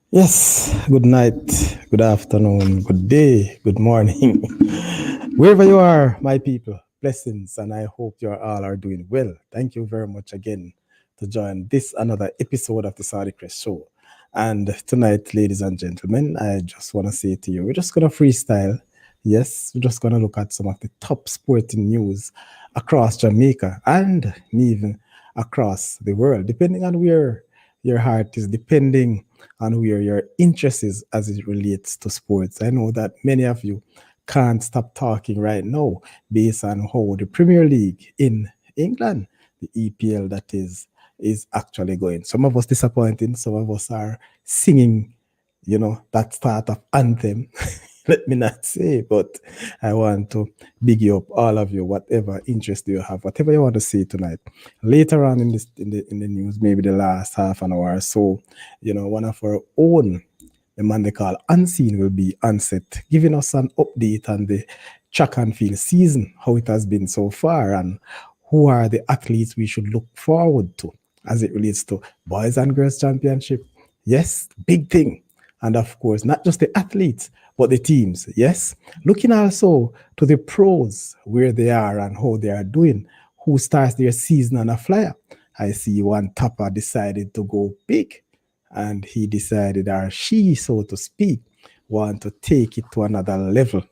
Yes, good night, good afternoon, good day, good morning. Wherever you are, my people, blessings, and I hope you all are doing well. Thank you very much again to join this another episode of the Saudi Crest Show. And tonight, ladies and gentlemen, I just want to say to you, we're just going to freestyle. Yes, we're just going to look at some of the top sporting news across Jamaica and even across the world, depending on where your heart is, depending and where your interest is as it relates to sports. I know that many of you can't stop talking right now based on how the Premier League in England, the EPL that is actually going. Some of us disappointing, some of us are singing, that start of anthem. Let me not say, but I want to big you up, all of you, whatever interest you have, whatever you want to say tonight. Later on in this in the news, maybe the last half an hour or so, one of our own, the man they call Unseen, will be on set, giving us an update on the track and field season, how it has been so far, and who are the athletes we should look forward to as it relates to boys and girls championship. Yes, big thing. And of course, not just the athletes, but the teams. Yes, looking also to the pros, where they are and how they are doing, who starts their season on a flyer. I see one topper decided to go big, and he decided, or she, so to speak, want to take it to another level.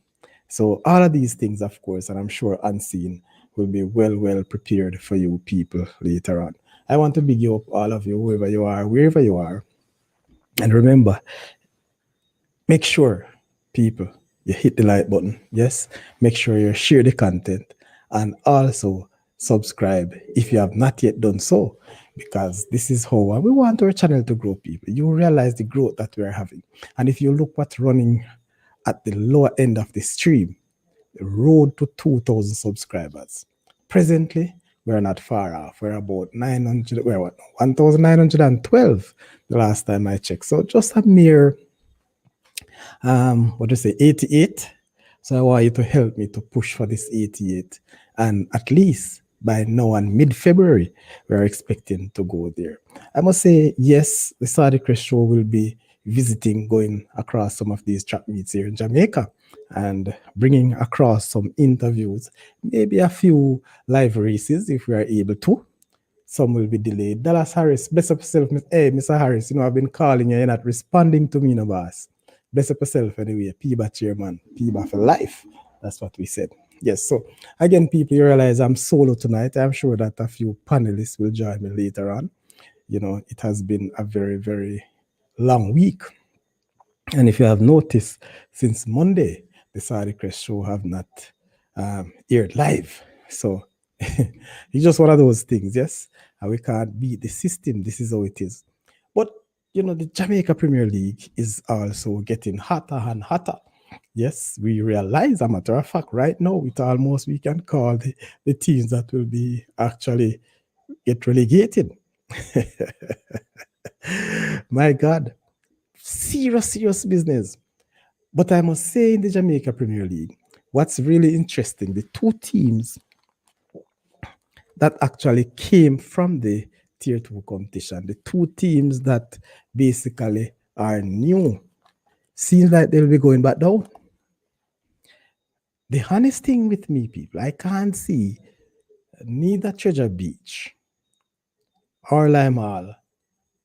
So all of these things, of course, and I'm sure Unseen will be well prepared for you people later on. I want to big you up, all of you, whoever you are, wherever you are. And remember, make sure, people, you hit the like button. Yes, make sure you share the content and also subscribe if you have not yet done so, because this is how we want our channel to grow. People, you realize the growth that we're having, and if you look what's running at the lower end of the stream, the road to 2,000 subscribers. Presently, we're not far off. We're about 900, we're what, 1,912 the last time I checked. So just a mere what do you say, 88. So I want you to help me to push for this 88. And at least by now and mid-February, we're expecting to go there. I must say, yes, the Saudi Crest Show will be visiting, going across some of these track meets here in Jamaica and bringing across some interviews, maybe a few live races if we are able to. Some will be delayed. Dallas Harris, bless up yourself. Hey, Mr. Harris, I've been calling you. You're not responding to me, no boss. Bless up yourself anyway. PBA chairman, PBA for life. That's what we said. Yes. So again, people, you realize I'm solo tonight. I'm sure that a few panelists will join me later on. It has been a very long week. And if you have noticed, since Monday, the Saudi Crest show have not aired live. So it's just one of those things, yes? And we can't beat the system. This is how it is. But, the Jamaica Premier League is also getting hotter and hotter. Yes, we realize, a matter of fact, right now, it almost we can call the teams that will be actually get relegated. My God, serious business. But I must say, in the Jamaica Premier League, what's really interesting, the two teams that actually came from the Tier 2 competition, the two teams that basically are new, seems like they'll be going back down. The honest thing with me, people, I can't see neither Treasure Beach or Lime Hall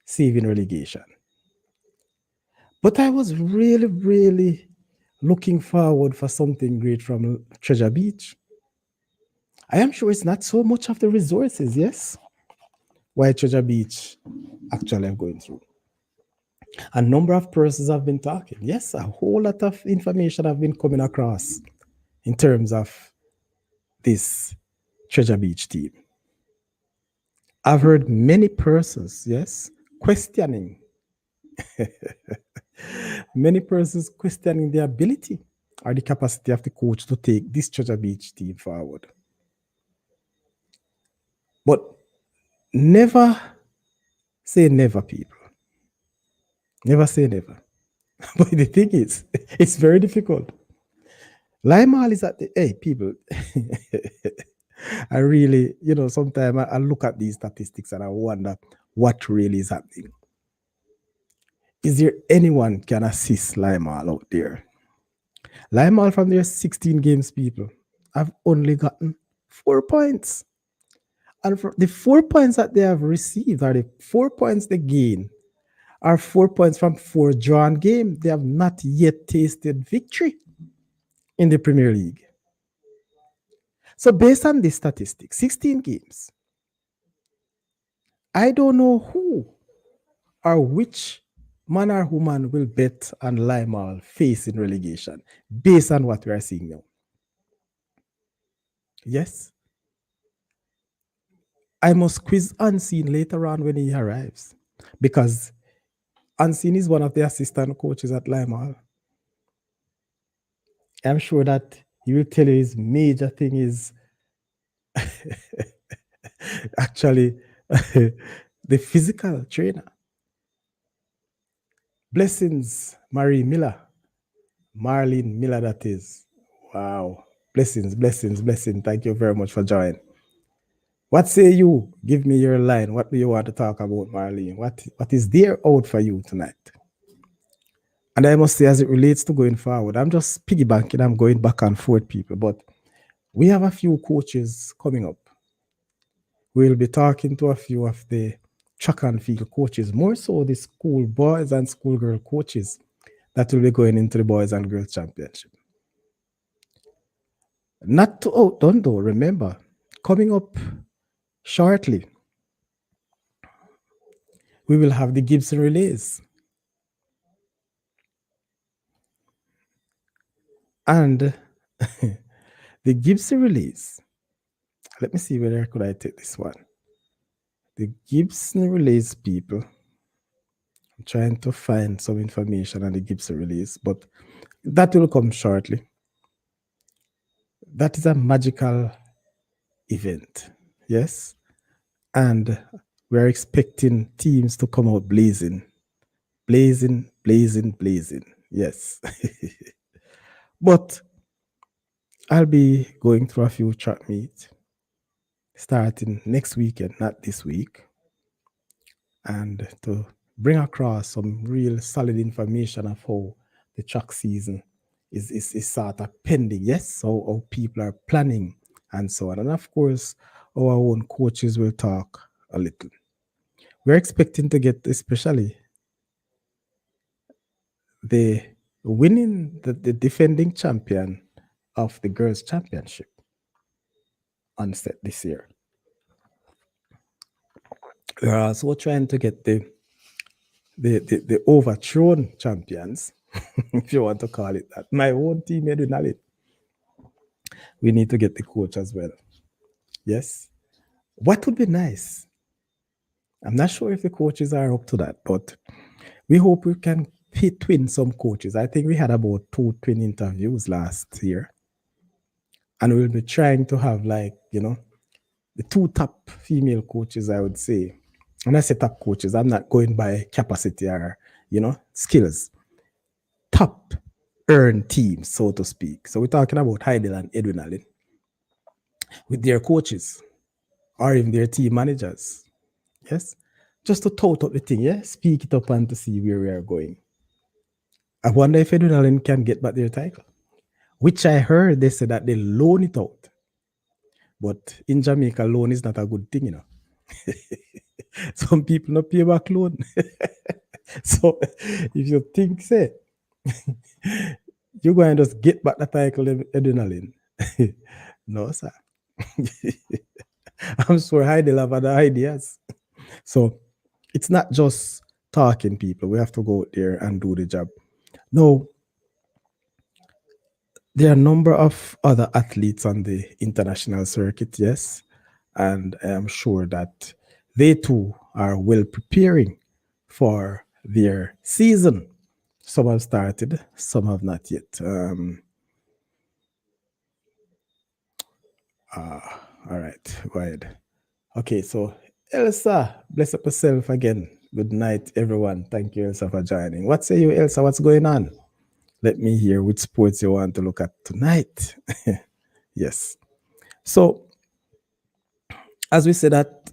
saving relegation. But I was really looking forward for something great from Treasure Beach. I am sure it's not so much of the resources, yes, why Treasure Beach actually are going through. A number of persons have been talking. Yes, a whole lot of information have been coming across in terms of this Treasure Beach team. I've heard many persons, yes, questioning, many persons questioning the ability or the capacity of the coach to take this Treasure Beach team forward. But never say never, people. Never say never. But the thing is, it's very difficult. Limal is at the, hey, people. I really, sometimes I look at these statistics and I wonder what really is happening. Is there anyone can assist Limal out there? Limal from their 16 games, people, have only gotten 4 points. And for the 4 points that they have received are the 4 points they gain are 4 points from four drawn games. They have not yet tasted victory in the Premier League. So based on this statistic, 16 games, I don't know who or which man or woman will bet on Limal facing relegation based on what we are seeing now. Yes, I must quiz Unseen later on when he arrives because Unseen is one of the assistant coaches at Limal. I'm sure that he will tell you his major thing is actually the physical trainer. Blessings, Marie Miller. Marlene Miller, that is. Wow. Blessings, blessings, blessings. Thank you very much for joining. What say you? Give me your line. What do you want to talk about, Marlene? What is there out for you tonight? And I must say, as it relates to going forward, I'm just piggybacking, I'm going back and forth, people. But we have a few coaches coming up. We'll be talking to a few of the track and field coaches, more so the school boys and schoolgirl coaches that will be going into the boys and girls championship. Not to outdone though, remember, coming up shortly, we will have the Gibson relays. And the Gibson relays, let me see whether could I take this one. The Gibson relays people, I'm trying to find some information on the Gibson relays, but that will come shortly. That is a magical event, yes? And we're expecting teams to come out blazing. Blazing, blazing, blazing. Yes. But I'll be going through a few track meets starting next weekend, not this week, and to bring across some real solid information of how the track season is sort of pending. Yes, how people are planning and so on. And of course, our own coaches will talk a little. We're expecting to get especially the the defending champion of the girls championship on set this year. We're also trying to get the overthrown champions, if you want to call it that. My own team, Edwin. We need to get the coach as well. Yes. What would be nice? I'm not sure if the coaches are up to that, but we hope we can twin some coaches. I think we had about 2 twin interviews last year. And we'll be trying to have the two top female coaches, I would say. When I say top coaches, I'm not going by capacity or, skills. Top earned teams, so to speak. So we're talking about Heidel and Edwin Allen with their coaches or even their team managers. Yes. Just to tout up the thing, yeah? Speak it up and to see where we are going. I wonder if Edwin Allen can get back their title, which I heard they said that they loan it out. But in Jamaica, loan is not a good thing. Some people not pay back loan. So if you think, say, you're going to just get back the title, Edwin, no, sir. I'm sure Heidel have other ideas. So it's not just talking, people. We have to go out there and do the job. No, there are a number of other athletes on the international circuit, yes. And I am sure that they too are well preparing for their season. Some have started, some have not yet. All right, go ahead. Okay, so Elsa, bless up yourself again. Good night, everyone. Thank you, Elsa, for joining. What say you, Elsa? What's going on? Let me hear which sports you want to look at tonight. Yes. So, as we said that,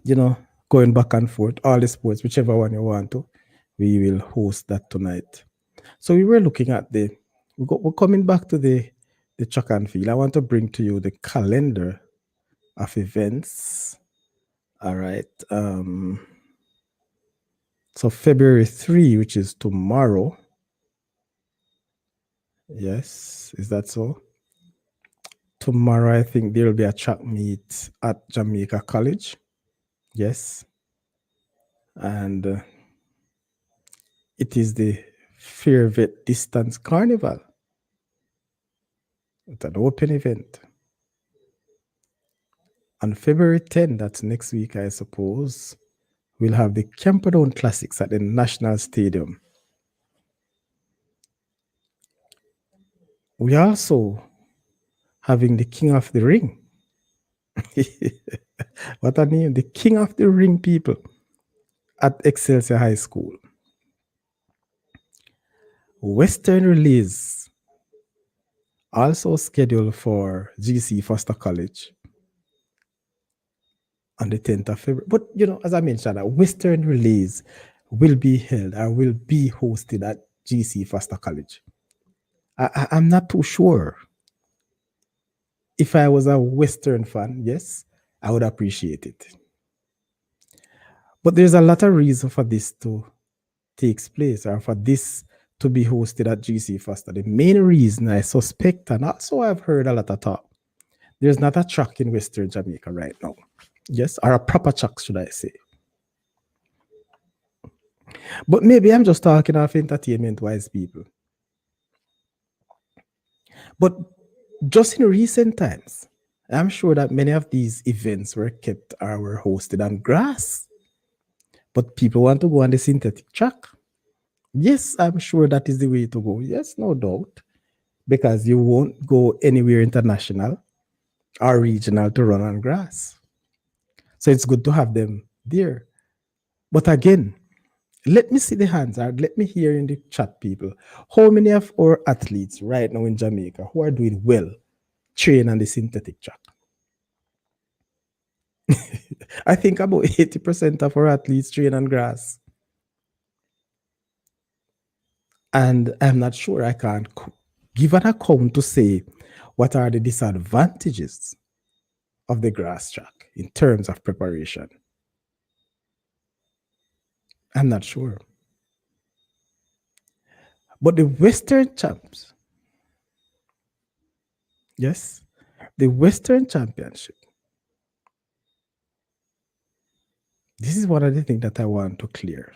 going back and forth, all the sports, whichever one you want to, we will host that tonight. So we were looking at we're coming back to the track and field. I want to bring to you the calendar of events. All right. So February 3, which is tomorrow. Yes, is that so? Tomorrow, I think there will be a track meet at Jamaica College. Yes. And it is the Fairvet Distance Carnival. It's an open event. On February 10, that's next week, I suppose, we'll have the Camperdown Classics at the National Stadium. We also having the King of the Ring. What a name, the King of the Ring, people, at Excelsior High School. Western release also scheduled for GC Foster College on the 10th of February. But, as I mentioned, a Western release will be held or will be hosted at GC Foster College. I'm not too sure. If I was a Western fan, yes, I would appreciate it. But there's a lot of reason for this to take place or for this to be hosted at GC Foster. The main reason I suspect, and also I've heard a lot of talk, there's not a track in Western Jamaica right now. Yes, or a proper track, should I say. But maybe I'm just talking of entertainment-wise, people. But just in recent times, I'm sure that many of these events were kept or were hosted on grass. But people want to go on the synthetic track. Yes, I'm sure that is the way to go. Yes, no doubt. Because you won't go anywhere international or regional to run on grass. So it's good to have them there. But again, let me see the hands, or let me hear in the chat, people. How many of our athletes right now in Jamaica who are doing well train on the synthetic track? I think about 80% of our athletes train on grass. And I'm not sure I can't give an account to say what are the disadvantages of the grass track in terms of preparation. I'm not sure. But the Western champs, yes, the Western Championship, this is one of the things that I want to clear.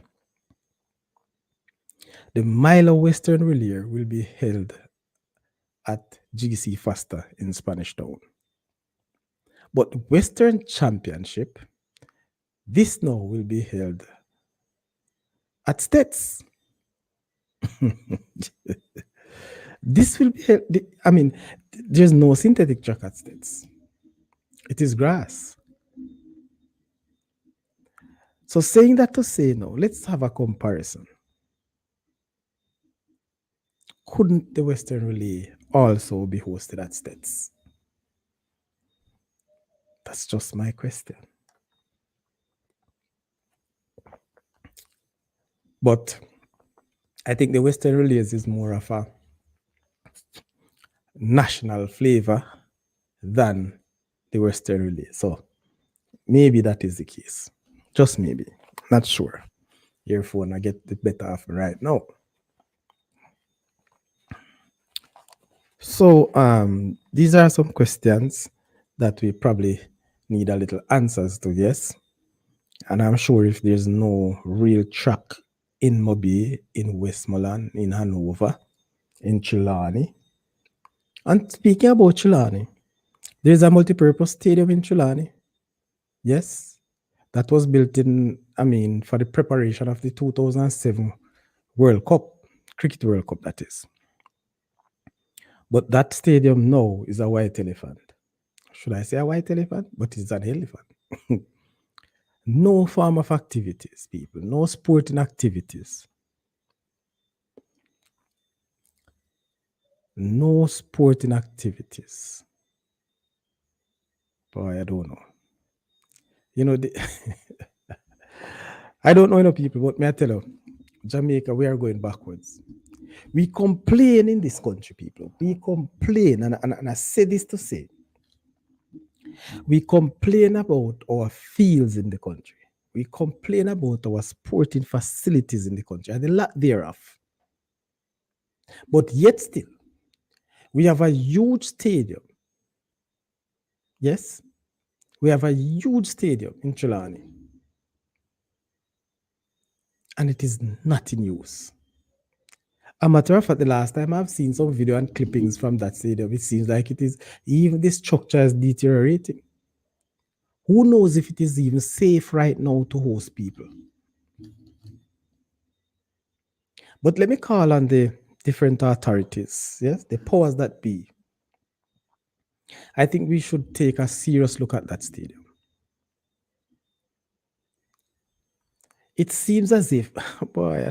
The Milo Western Relay will be held at GC Foster in Spanish Town. But the Western Championship, this now will be held at States. This will be held, there's no synthetic track at States. It is grass. So saying that to say no, let's have a comparison. Couldn't the Western Relay also be hosted at States? That's just my question. But I think the Western Relays is more of a national flavor than the Western Relay. So maybe that is the case. Just maybe. Not sure. Your phone, I get the better of me right now. So these are some questions that we probably need a little answers to, yes. And I'm sure if there's no real track in Mobile, in Westmoreland, in Hanover, in Chilani. And speaking about Chilani, there's a multi-purpose stadium in Chilani. Yes, that was built for the preparation of the 2007 World Cup, Cricket World Cup, that is. But that stadium now is a white elephant. Should I say a white elephant? But it's an elephant. No form of activities, people. No sporting activities. No sporting activities. Boy, I don't know. I don't know people, but may I tell you, Jamaica, we are going backwards. We complain in this country, people. We complain, and I say this to say, we complain about our fields in the country. We complain about our sporting facilities in the country and the lack thereof. But yet still, we have a huge stadium. Yes, we have a huge stadium in Trelawney, and it is not in use. A matter of fact, the last time I've seen some video and clippings from that stadium, it seems like it is even the structure is deteriorating. Who knows if it is even safe right now to host people? But let me call on the different authorities, yes, the powers that be. I think we should take a serious look at that stadium. It seems as if, boy,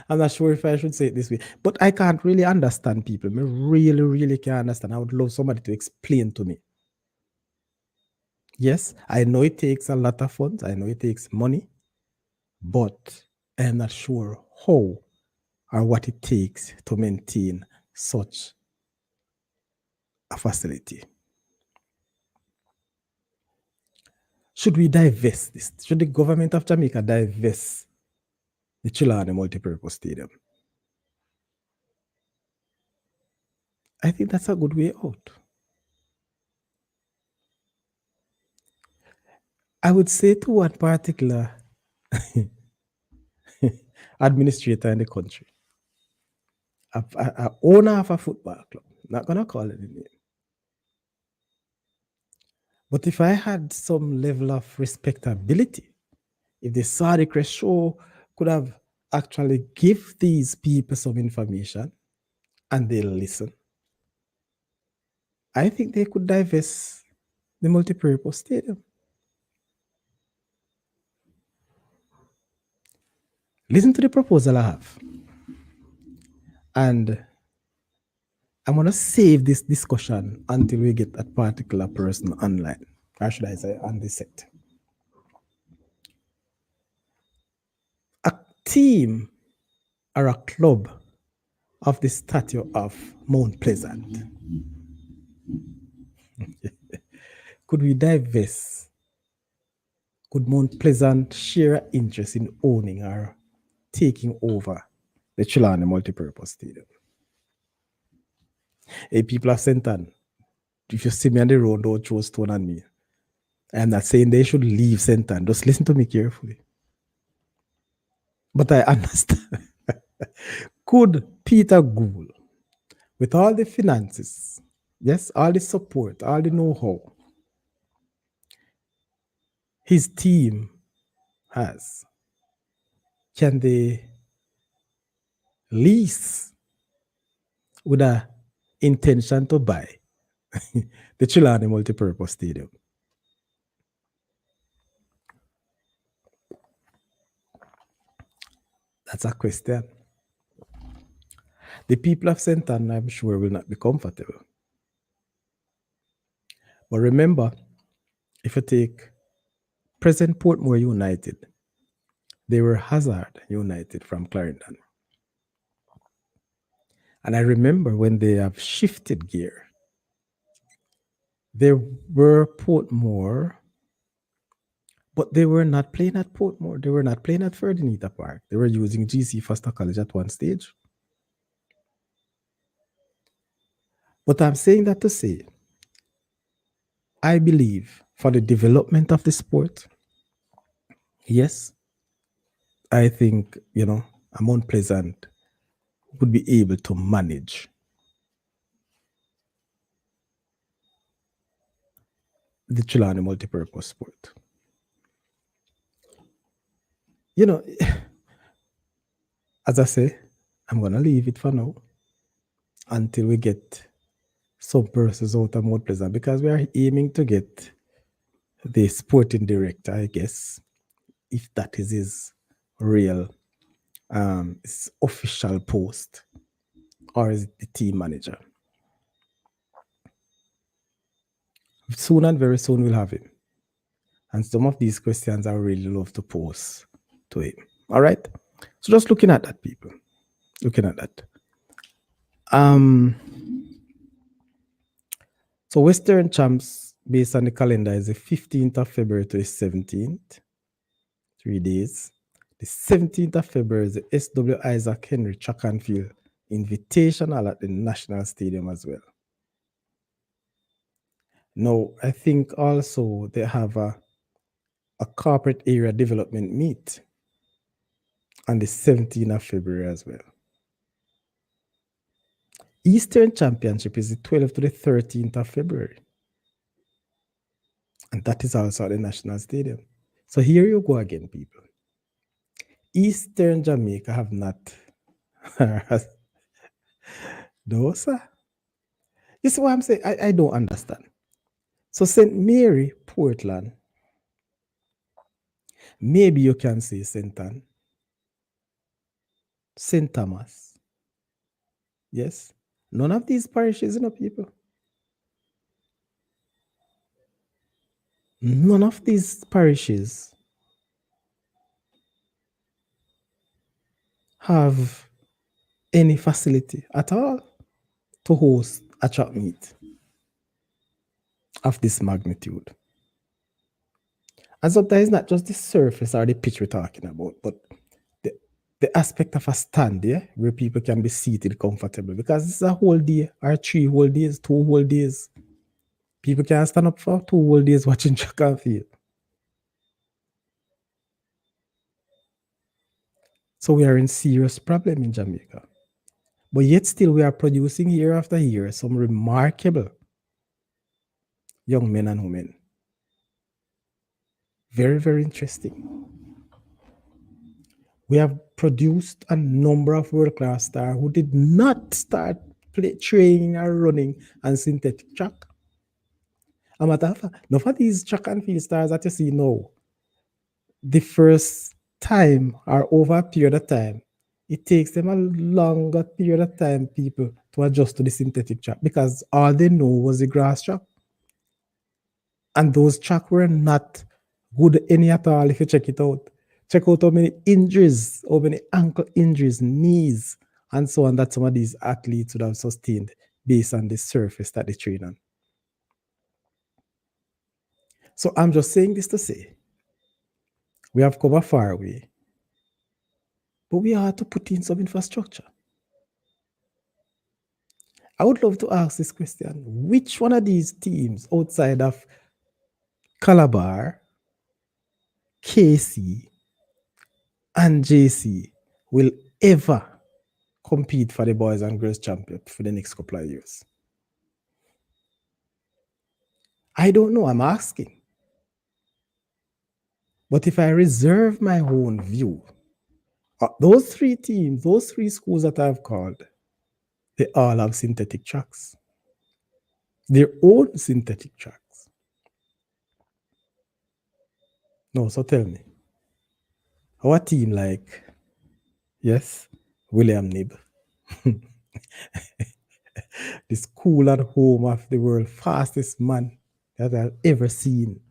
I'm not sure if I should say it this way, but I can't really understand people. I really, really can't understand. I would love somebody to explain to me. Yes, I know it takes a lot of funds. I know it takes money, but I'm not sure how or what it takes to maintain such a facility. Should we divest this? Should the government of Jamaica divest the Chilani Multipurpose Stadium? I think that's a good way out. I would say to one particular administrator in the country, a owner of a football club, not gonna call it a name. But if I had some level of respectability, if the Saudi Crest show could have actually give these people some information and they listen, I think they could divest the multipurpose stadium. Listen to the proposal I have. And I'm going to save this discussion until we get that particular person online. Or should I say on the set? A team or a club of the stature of Mount Pleasant, could we divest? Could Mount Pleasant share interest in owning or taking over the Chilani Multipurpose Stadium? Hey, people of Senton, if you see me on the road, don't throw stone on me. I'm not saying they should leave Senton. Just listen to me carefully. But I understand. Could Peter Gould, with all the finances, yes, all the support, all the know-how his team has, can they lease with a intention to buy the Chilani Multipurpose Stadium? That's a question. The people of Senton, I'm sure, will not be comfortable. But remember, if you take present Portmore United, they were Hazard United from Clarendon. And I remember when they have shifted gear, they were Portmore, but they were not playing at Portmore. They were not playing at Ferdinand Park. They were using GC Foster College at one stage. But I'm saying that to say, I believe for the development of the sport, yes, I think, a Mount Pleasant would be able to manage the Chilani multipurpose sport. As I say, I'm going to leave it for now until we get some persons out of Mount Pleasant, because we are aiming to get the sporting director, I guess, if that is his real, his official post, or is it the team manager? Soon and very soon we'll have him. And some of these questions I really love to pose to him. All right. So just looking at that, people, looking at that. Um, so Western Champs, based on the calendar, is the 15th of February to the 17th, 3 days. The 17th of February is the SW Isaac Henry Track and Field Invitational at the National Stadium as well. Now, I think also they have a corporate area development meet on the 17th of February as well. Eastern Championship is the 12th to the 13th of February. And that is also at the National Stadium. So here you go again, people. Eastern Jamaica have not. No, sir. You see what I'm saying? I don't understand. So St. Mary, Portland, maybe you can say St. Anne, St. Thomas. Yes. None of these parishes, people. None of these parishes have any facility at all to host a track meet of this magnitude. And sometimes it's not just the surface or the pitch we're talking about, but the aspect of a stand there where people can be seated comfortably, because it's a whole day or 3 whole days, 2 whole days. People can stand up for 2 whole days watching track and field. So we are in serious problem in Jamaica. But yet still we are producing year after year some remarkable young men and women. Very, very interesting. We have produced a number of world-class stars who did not start training or running on synthetic track. A matter of fact, none of these track and field stars that you see now, the first time or over a period of time, it takes them a longer period of time, people, to adjust to the synthetic track, because all they know was the grass track. And those tracks were not good any at all if you check it out. Check out how many injuries, how many ankle injuries, knees, and so on that some of these athletes would have sustained based on the surface that they train on. So I'm just saying this to say, we have come a far way, but we have to put in some infrastructure. I would love to ask this question. Which one of these teams outside of Calabar, KC, and JC will ever compete for the boys and girls championship for the next couple of years? I don't know. I'm asking. But if I reserve my own view, those 3 teams, those 3 schools that I've called, they all have synthetic tracks. Their own synthetic tracks. No, so tell me, our team like, yes, William Nib, the school and home of the world's fastest man that I've ever seen,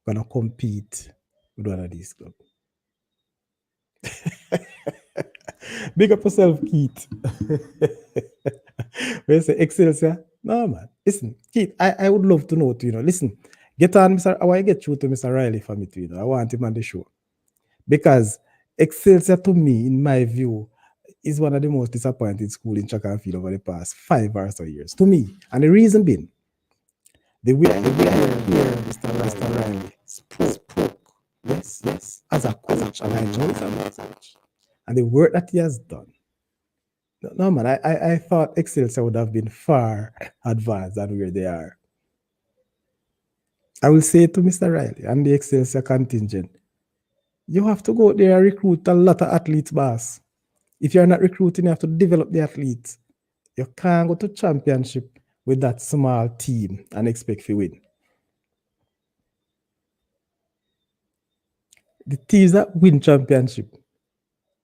gonna compete with one of these clubs. Big up yourself, Keith. Where you say Excelsior? No, man. Listen, Keith, I would love to know too, Listen, get on, Mr. I want to get through to Mr. Riley for me too, I want him on the show. Because Excelsior, to me, in my view, is one of the most disappointing schools in track and field over the past 5 or so years. To me. And the reason being, the way I hear Mr. Riley spoke, yes, as a coach, and I know he's a coach. And the work that he has done. No, man, I thought Excelsior would have been far advanced than where they are. I will say to Mr. Riley and the Excelsior contingent, you have to go out there and recruit a lot of athletes, boss. If you're not recruiting, you have to develop the athletes. You can't go to championship with that small team and expect to win. The teams that win championship,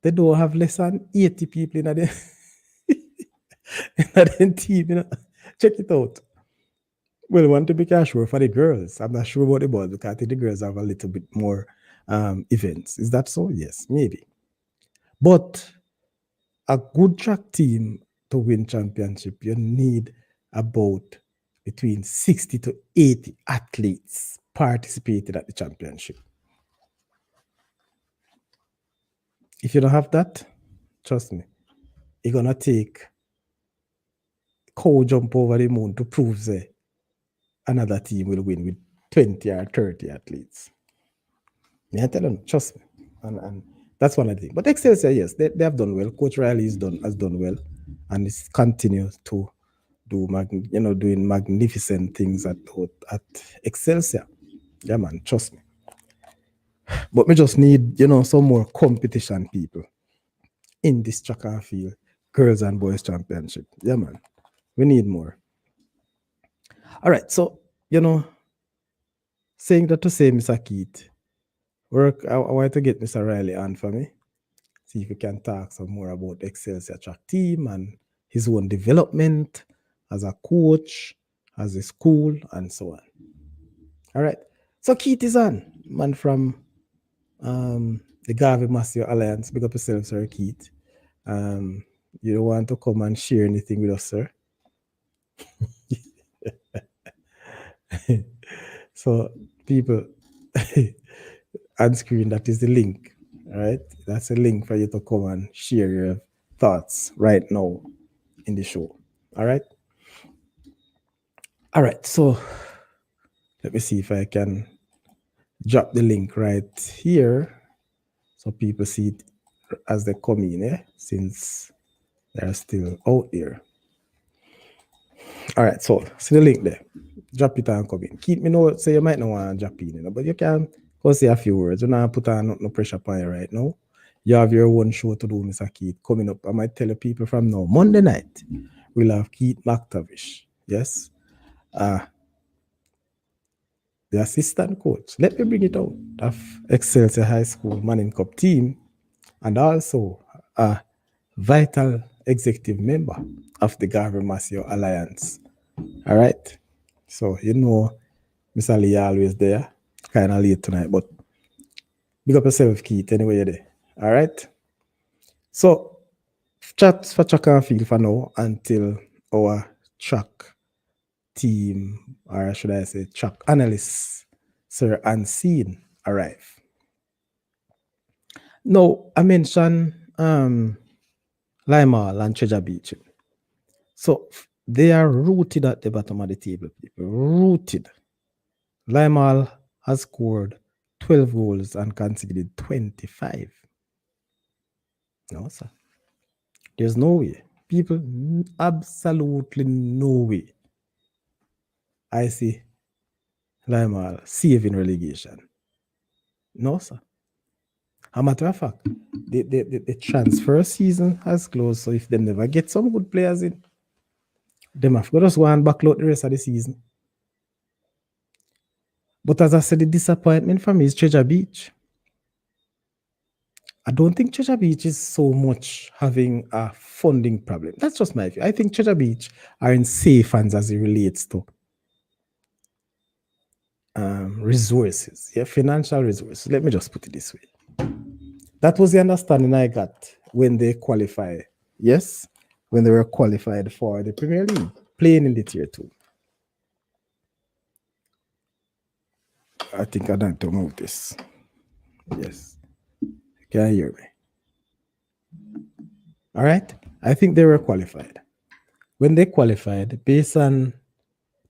they don't have less than 80 people in their team. Check it out. Well, I want to be sure for the girls. I'm not sure about the boys because I think the girls have a little bit more events. Is that so? Yes, maybe. But a good track team to win championship, you need about between 60 to 80 athletes participated at the championship. If you don't have that, trust me, you're gonna take cow jump over the moon to prove that another team will win with 20 or 30 athletes. Yeah, I tell them, trust me. And that's one of the things. But Excelsior, yes, they have done well. Coach Riley has done well, and it's continues to do doing magnificent things at Excelsior. Yeah, man, trust me. But we just need some more competition people in this track and field, girls and boys championship. Yeah, man, we need more. All right, so saying that to say, Mr. Keith, I want to get Mr. Riley on for me. See if we can talk some more about Excelsior track team and his own development as a coach, as a school, and so on. All right. So Keith is on, man from the Garvey Massio Alliance. Big up yourself, sir, Keith. You don't want to come and share anything with us, sir? So people on screen, that is the link. All right. That's a link for you to come and share your thoughts right now in the show. All right. All right. So let me see if I can drop the link right here so people see it as they come in, since they're still out there. All right, so see the link there. Drop it and come in. Keep me know, so you might not want to drop in, but you can go say a few words. You don't put on no pressure upon you right now. You have your own show to do, Mr. Keith, coming up. I might tell you people from now. Monday night, we'll have Keith McTavish. Yes. The assistant coach. Let me bring it out of Excelsior High School Manning Cup team, and also a vital executive member of the Garvey Massio Alliance. All right. So Mr. Lee always there. Kind of late tonight, but big up yourself, Keith, anyway you're there. All right. So chats for track and field for now until our track team, or should I say track analysts, Sir Unseen, arrive. Now, I mentioned Limal and Treasure Beach. So they are rooted at the bottom of the table, people. Rooted. Limal has scored 12 goals and conceded 25. No, sir. There's no way. People, absolutely no way. I see Limal saving relegation. No, sir. As a matter of fact, the transfer season has closed, so if they never get some good players in, they have to just go and backload the rest of the season. But as I said, the disappointment for me is Treasure Beach. I don't think Treasure Beach is so much having a funding problem. That's just my view. I think Treasure Beach are in safe hands as it relates to resources, financial resources. Let me just put it this way. That was the understanding I got when they qualified. Yes, when they were qualified for the Premier League, playing in the Tier 2. I think I need to move this. Yes. Can you hear me? All right. I think they were qualified. When they qualified, based on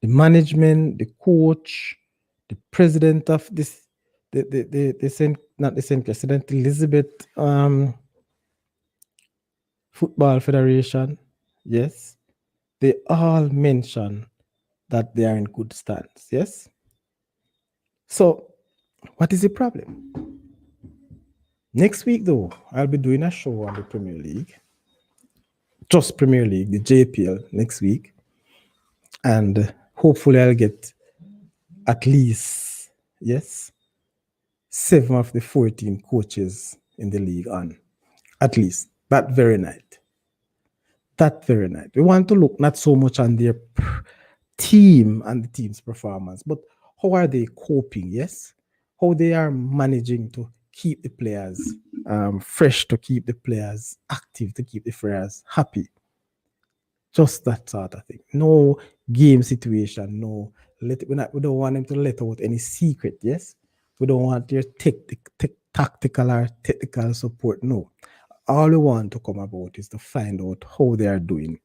the management, the coach, the president of this, not the St. President Elizabeth Football Federation, yes, they all mention that they are in good stands. Yes. So, what is the problem? Next week, though, I'll be doing a show on the Premier League. Just Premier League, the JPL next week. And hopefully I'll get at least, 7 of the 14 coaches in the league on. At least that very night. That very night. We want to look not so much on their team and the team's performance, but how are they coping, yes? How they are managing to keep the players fresh, to keep the players active, to keep the players happy. Just that sort of thing. No game situation. No, we don't want them to let out any secret. Yes, we don't want their tactical or technical support. No, all we want to come about is to find out how they are doing,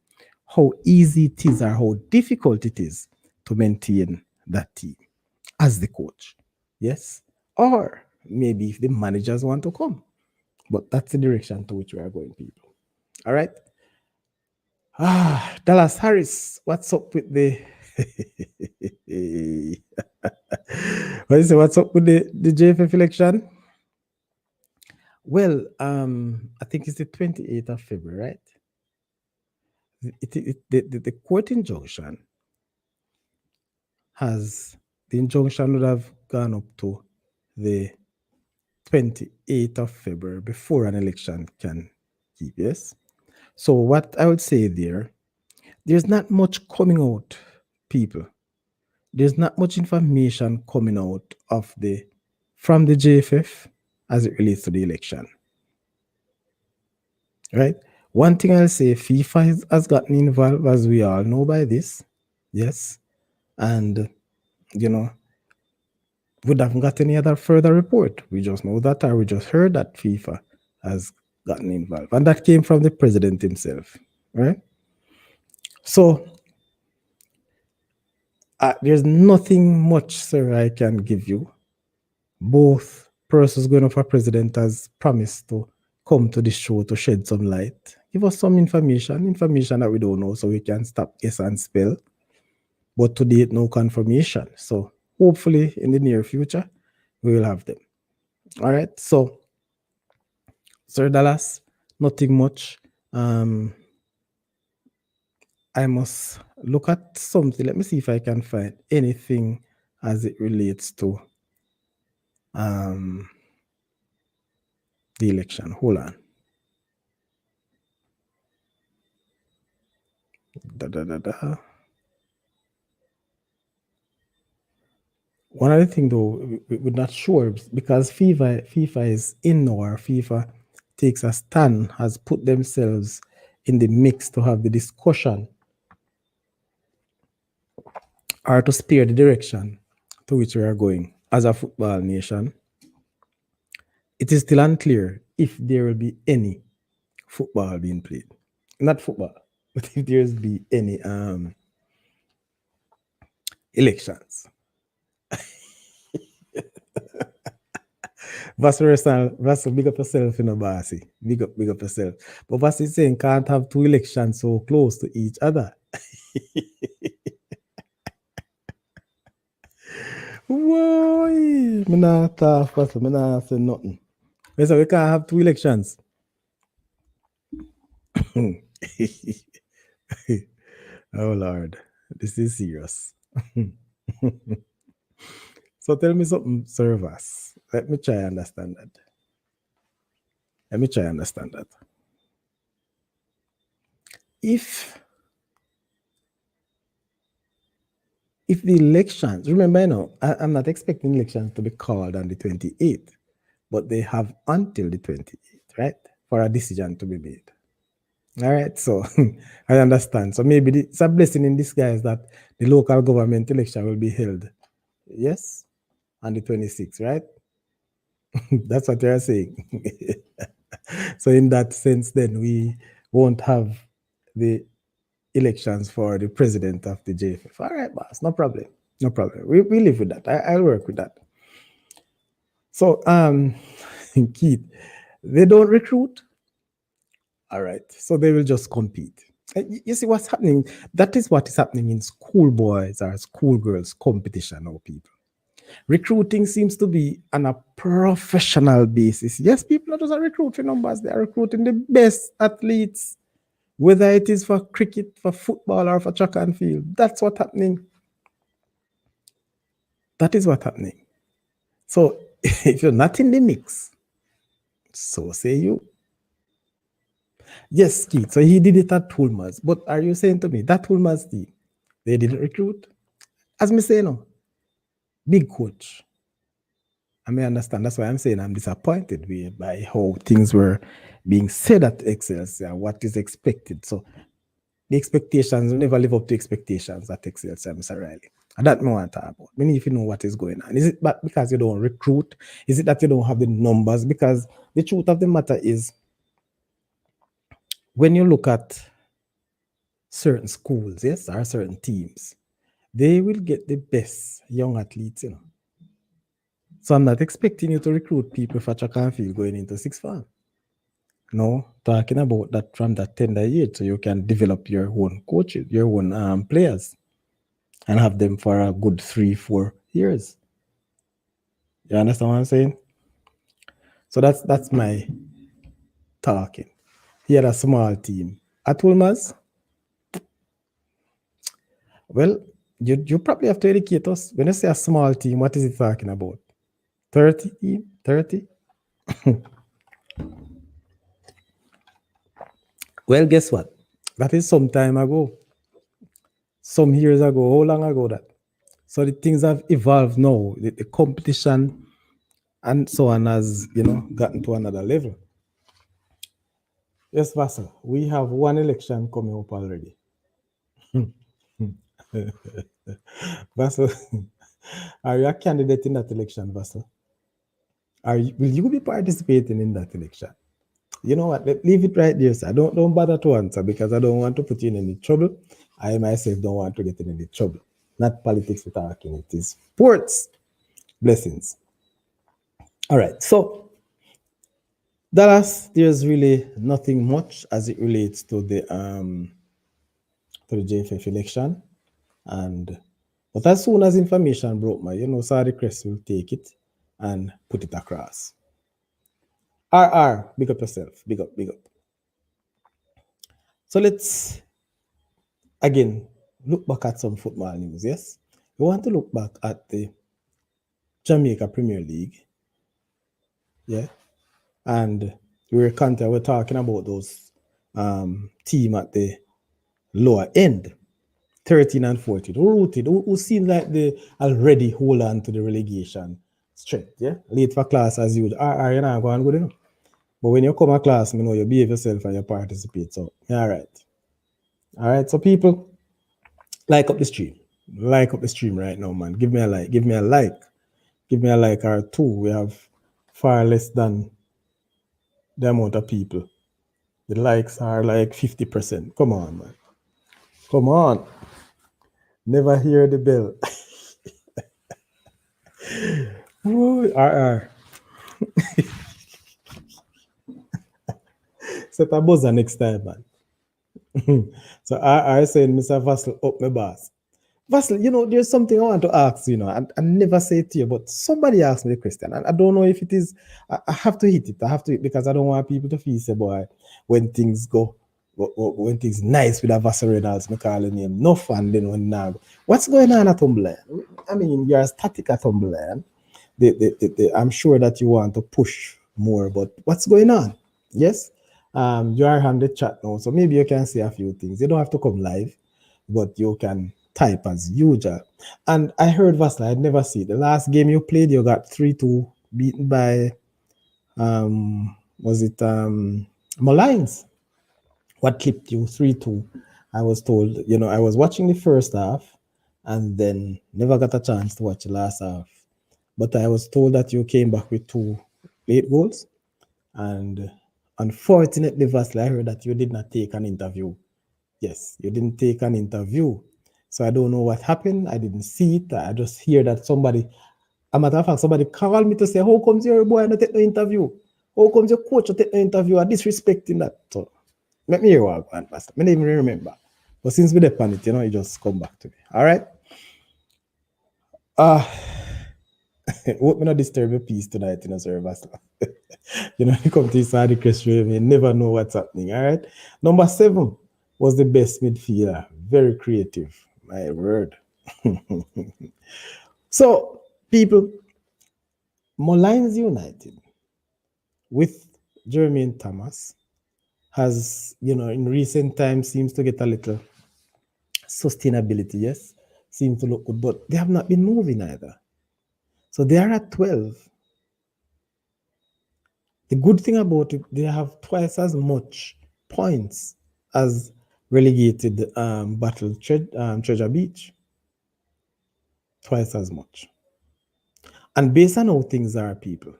how easy it is or how difficult it is to maintain that team as the coach. Yes, or maybe if the managers want to come. But that's the direction to which we are going, people. All right. Dallas Harris, what's up with the what is it? What's up with the JFF election? Well, I think it's the 28th of February, right? The court injunction the injunction would have gone up to the 28th of February before an election can keep, yes? So what I would say there's not much coming out, people. There's not much information coming out from the JFF as it relates to the election. Right? One thing I'll say, FIFA has gotten involved, as we all know by this. Yes. And, we haven't got any other further report. We just know that, or we just heard that FIFA has gotten involved. And that came from the president himself. Right? So, there's nothing much, sir, I can give you. Both persons going up for president has promised to come to the show to shed some light. Give us some information that we don't know, so we can stop guess and spell. But to date, no confirmation. So hopefully in the near future, we will have them. All right. So, Sir Dallas, nothing much. I must look at something. Let me see if I can find anything as it relates to the election. Hold on. One other thing, though, we're not sure because FIFA is in now, or FIFA takes a stand, has put themselves in the mix to have the discussion or to steer the direction to which we are going as a football nation. It is still unclear if there will be any football being played. Not football, but if there's be any elections. Vassal, big up yourself, Bossy. Big up yourself. But Vassal is saying can't have two elections so close to each other. Why? Me not talk, Vassal. Me not say nothing. We say we can't have two elections. Oh Lord, this is serious. So tell me something, Sir Vass. Let me try and understand that. If the elections, remember, I'm not expecting elections to be called on the 28th, but they have until the 28th, right, for a decision to be made. All right, so I understand. So maybe it's a blessing in disguise that the local government election will be held, yes, on the 26th, right? That's what you're saying. So in that sense, then we won't have the elections for the president of the JFF. All right, boss, no problem. We live with that. I'll work with that. So, Keith, they don't recruit. All right, so they will just compete. You see what's happening? That is what is happening in schoolboys or schoolgirls competition now, people. Recruiting seems to be on a professional basis. Yes, people are just recruiting numbers. They are recruiting the best athletes, whether it is for cricket, for football, or for track and field. That's what's happening. That is what's happening. So if you're not in the mix, so say you. Yes, Keith. So he did it at Hulmers. But are you saying to me that Hulmers team, they didn't recruit? As me say no, big coach. I may understand. That's why I'm saying I'm disappointed by how things were being said at Excelsior, what is expected. So the expectations will never live up to expectations at Excelsior, Mr. Riley. And that I want to talk about. We need to know what is going on. Is it because you don't recruit? Is it that you don't have the numbers? Because the truth of the matter is, when you look at certain schools, yes, or certain teams, they will get the best young athletes, you know. So I'm not expecting you to recruit people for track and field going into sixth form. No, talking about that from that tender age, so you can develop your own coaches, your own players, and have them for a good 3-4 years. You understand what I'm saying? So that's my talking. He had a small team. At Wolmer's, well, you probably have to educate us. When you say a small team, what is it talking about? 30? 30? Well, guess what? That is some time ago. Some years ago. How long ago that? So the things have evolved now. The competition and so on has, gotten to another level. Yes, Vassal, we have one election coming up already. Vassal, are you a candidate in that election, Vassal? Will you be participating in that election? You know what? Leave it right there, sir. Don't bother to answer because I don't want to put you in any trouble. I myself don't want to get in any trouble. Not politics we're talking, it is sports. Blessings. All right. So Dallas, there's really nothing much as it relates to the JFF election. But as soon as information broke, Sadi Crest will take it and put it across. RR, big up yourself. Big up, big up. So let's again look back at some football news, yes? We want to look back at the Jamaica Premier League. Yeah. And we're talking about those team at the lower end, 13 and 14. Who seem like they already hold on to the relegation strength, yeah? Late for class as you would. You're not going good enough. But when you come to class, you behave yourself and you participate. So, all right. All right. So, people, like up the stream. Like up the stream right now, man. Give me a like. Give me a like. Give me a like or two. We have far less than the amount of people. The likes are like 50%. Come on, man. Come on. Never hear the bell. RR. Set a buzzer next time, man. So RR saying, Mr. Vassal, up my boss. Vassal, there's something I want to ask, I never say it to you, but somebody asked me the question, and I don't know if it is, I have to hit it. I have to hit because I don't want people to feel, say, boy, when things go, when things nice with a Vassal Reynolds, I call the name, no fun, then when now. What's going on at Tumblr? I mean, you're static at Tumblr. I'm sure that you want to push more, but what's going on? Yes? You are on the chat now, so maybe you can say a few things. You don't have to come live, but you can type as usual. And I heard Vassal, I'd never see the last game you played, you got 3-2 beaten by was it Malines? What clipped you 3-2? I was told, I was watching the first half and then never got a chance to watch the last half. But I was told that you came back with 2 late goals. And unfortunately, Vassal, I heard that you did not take an interview. Yes, you didn't take an interview. So I don't know what happened. I didn't see it. I just hear that somebody, a matter of fact, somebody called me to say, how comes your boy not take no interview? How comes your coach not take no interview? I'm disrespecting that. So let me hear what I want, Pastor. I don't even remember. But since we depend it, you just come back to me. All right? Hope me not disturb your peace tonight, sir, Pastor. You come to inside the question, you never know what's happening. All right? Number 7 was the best midfielder. Very creative. My word. So, people, Molines United with Jermaine Thomas has, in recent times seems to get a little sustainability, yes, seems to look good, but they have not been moving either. So they are at 12. The good thing about it, they have twice as much points as relegated Treasure Beach. Twice as much. And based on how things are, people,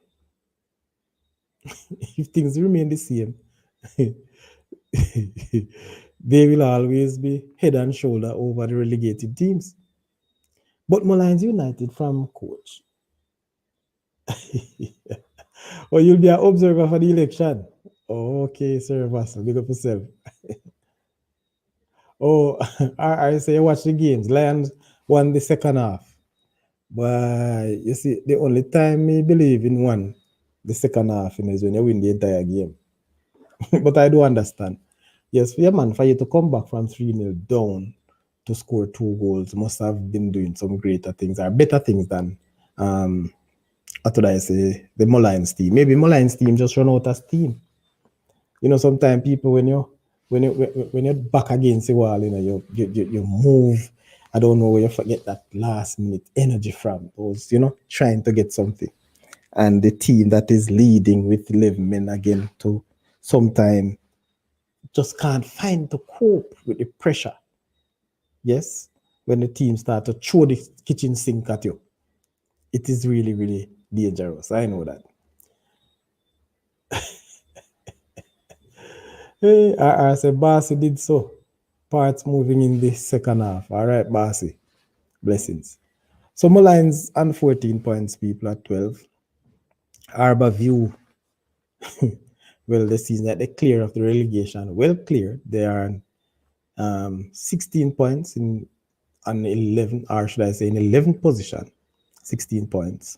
if things remain the same, they will always be head and shoulder over the relegated teams. But Mullines United from coach. Or you'll be an observer for the election. Oh, okay, sir, Vassal, big up yourself. Oh, I say you watch the games. Lions won the second half. But you see, the only time me believe in one, the second half, is when you win the entire game. But I do understand. Yes, for your man, for you to come back from 3-0 down to score 2 goals must have been doing some greater things or better things than what would I say, the Mullines team. Maybe Mullines team just run out of steam. Sometimes people when you're back against the wall, you move. I don't know where you forget that last minute energy from. Those, trying to get something. And the team that is leading with 11 men again to sometime just can't find to cope with the pressure. Yes, when the team start to throw the kitchen sink at you, it is really, really dangerous. I know that. Hey, I said, Barcy did so. Parts moving in the second half. All right, Barcy. Blessings. So Mullines on 14 points, people at 12. Arbor View, well, the season that they clear of the relegation, well clear. They are 16 points in on 11, or should I say in 11th position, 16 points.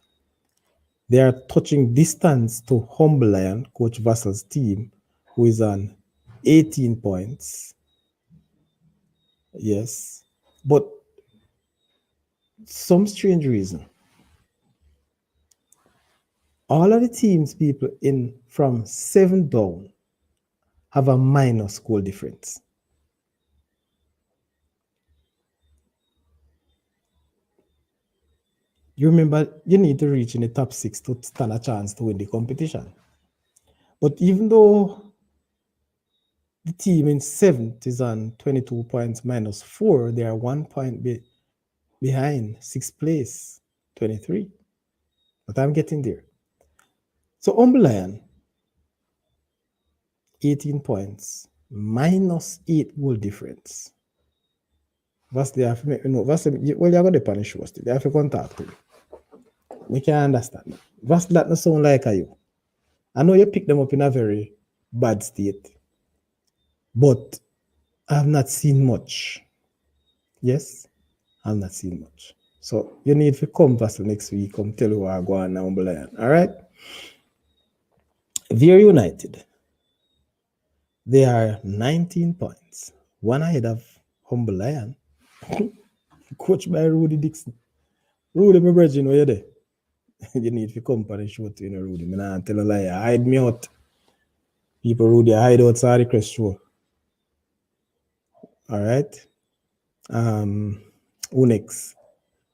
They are touching distance to Humble Lion, Coach Vassal's team, who is on 18 points. Yes. But some strange reason, all of the teams, people, in from 7 down have a minus goal difference. You remember, you need to reach in the top 6 to stand a chance to win the competition. But even though the team in 7th is on 22 points minus 4, they are 1 point behind 6th place, 23. But I'm getting there. So Humble Lion, 18 points, minus 8 goal difference. What's the have to make, well, you're going to punish us. They have to contact you. We can understand. What's that not sound like you? I know you picked them up in a very bad state, but I've not seen much. Yes, I've not seen much. So you need to come Vassal next week, come tell you what I go on now, Humble Lion. All right? They're United. They are 19 points, one ahead of Humble Lion, coached by Rudy Dixon. Rudy, my brother, you know you're there. You need to come and show to Rudy. I not tell a lie. Hide me out. People, Rudy, hide outside the crest show. All right. Who next?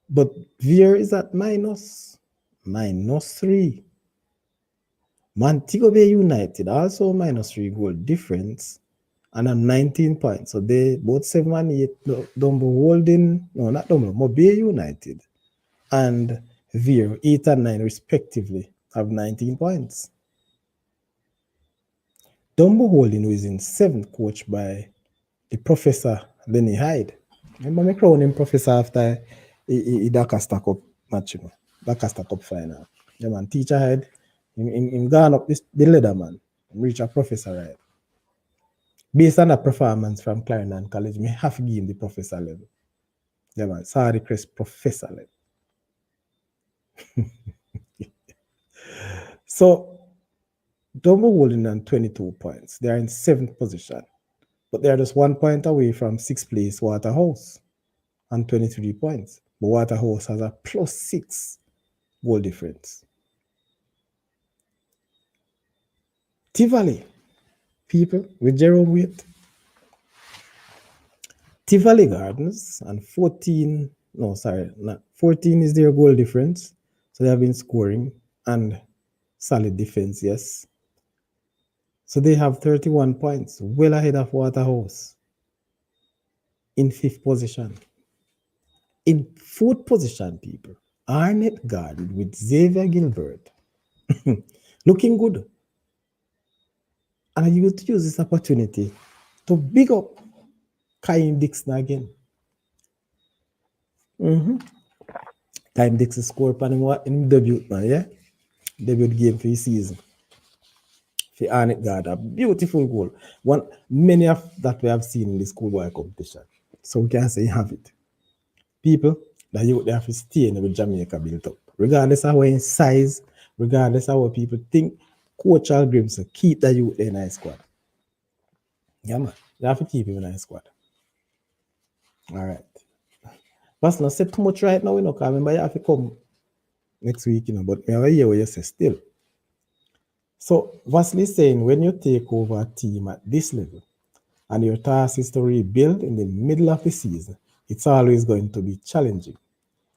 But Veer is at minus 3. Montego Bay United also minus 3 goal difference and a 19 points. So they both 7 and 8. Dumbo Holding, no, not Dumbo, Mobay United and Veer 8 and 9 respectively have 19 points. Dumbo Holding, who is in 7th, coached by the Professor Lenny Hyde. Remember me crown him Professor after he Doncaster Cup match, Doncaster Cup final. Yeah, man, Teacher Hyde, him gone up the ladder, man. Him reach a professor, right? Based on that performance from Clarendon College, me have to give him the professor level. Yeah, man, sorry, Chris, professor level. So, Dumbo Holding on 22 points. They are in 7th position, but they are just 1 point away from 6th place Waterhouse on 23 points. But Waterhouse has a plus 6 goal difference. Tivoli, people, with Jerome Waite. Tivoli Gardens and 14 is their goal difference. So they have been scoring and solid defense, yes. So they have 31 points, well ahead of Waterhouse in fifth position. In fourth position, people, Arnett Garden with Xavier Gilbert. Looking good. And I will use this opportunity to big up Kaim Dixon again. Kaim Dixon scored upon him in debut, man, yeah? Debut game for his season. For Arnett Garden. A beautiful goal. One many of that we have seen in the schoolboy competition. So we can say you have it. People, that you have to stay in with Jamaica built up. Regardless of our size, regardless of what people think, Coach Al Grimson keep the youth in a squad. Yeah, man. You have to keep him in a squad. All right. But not say too much right now, because remember you have to come next week, but me have a hear what you say still. So Vasily is saying when you take over a team at this level and your task is to rebuild in the middle of the season, it's always going to be challenging.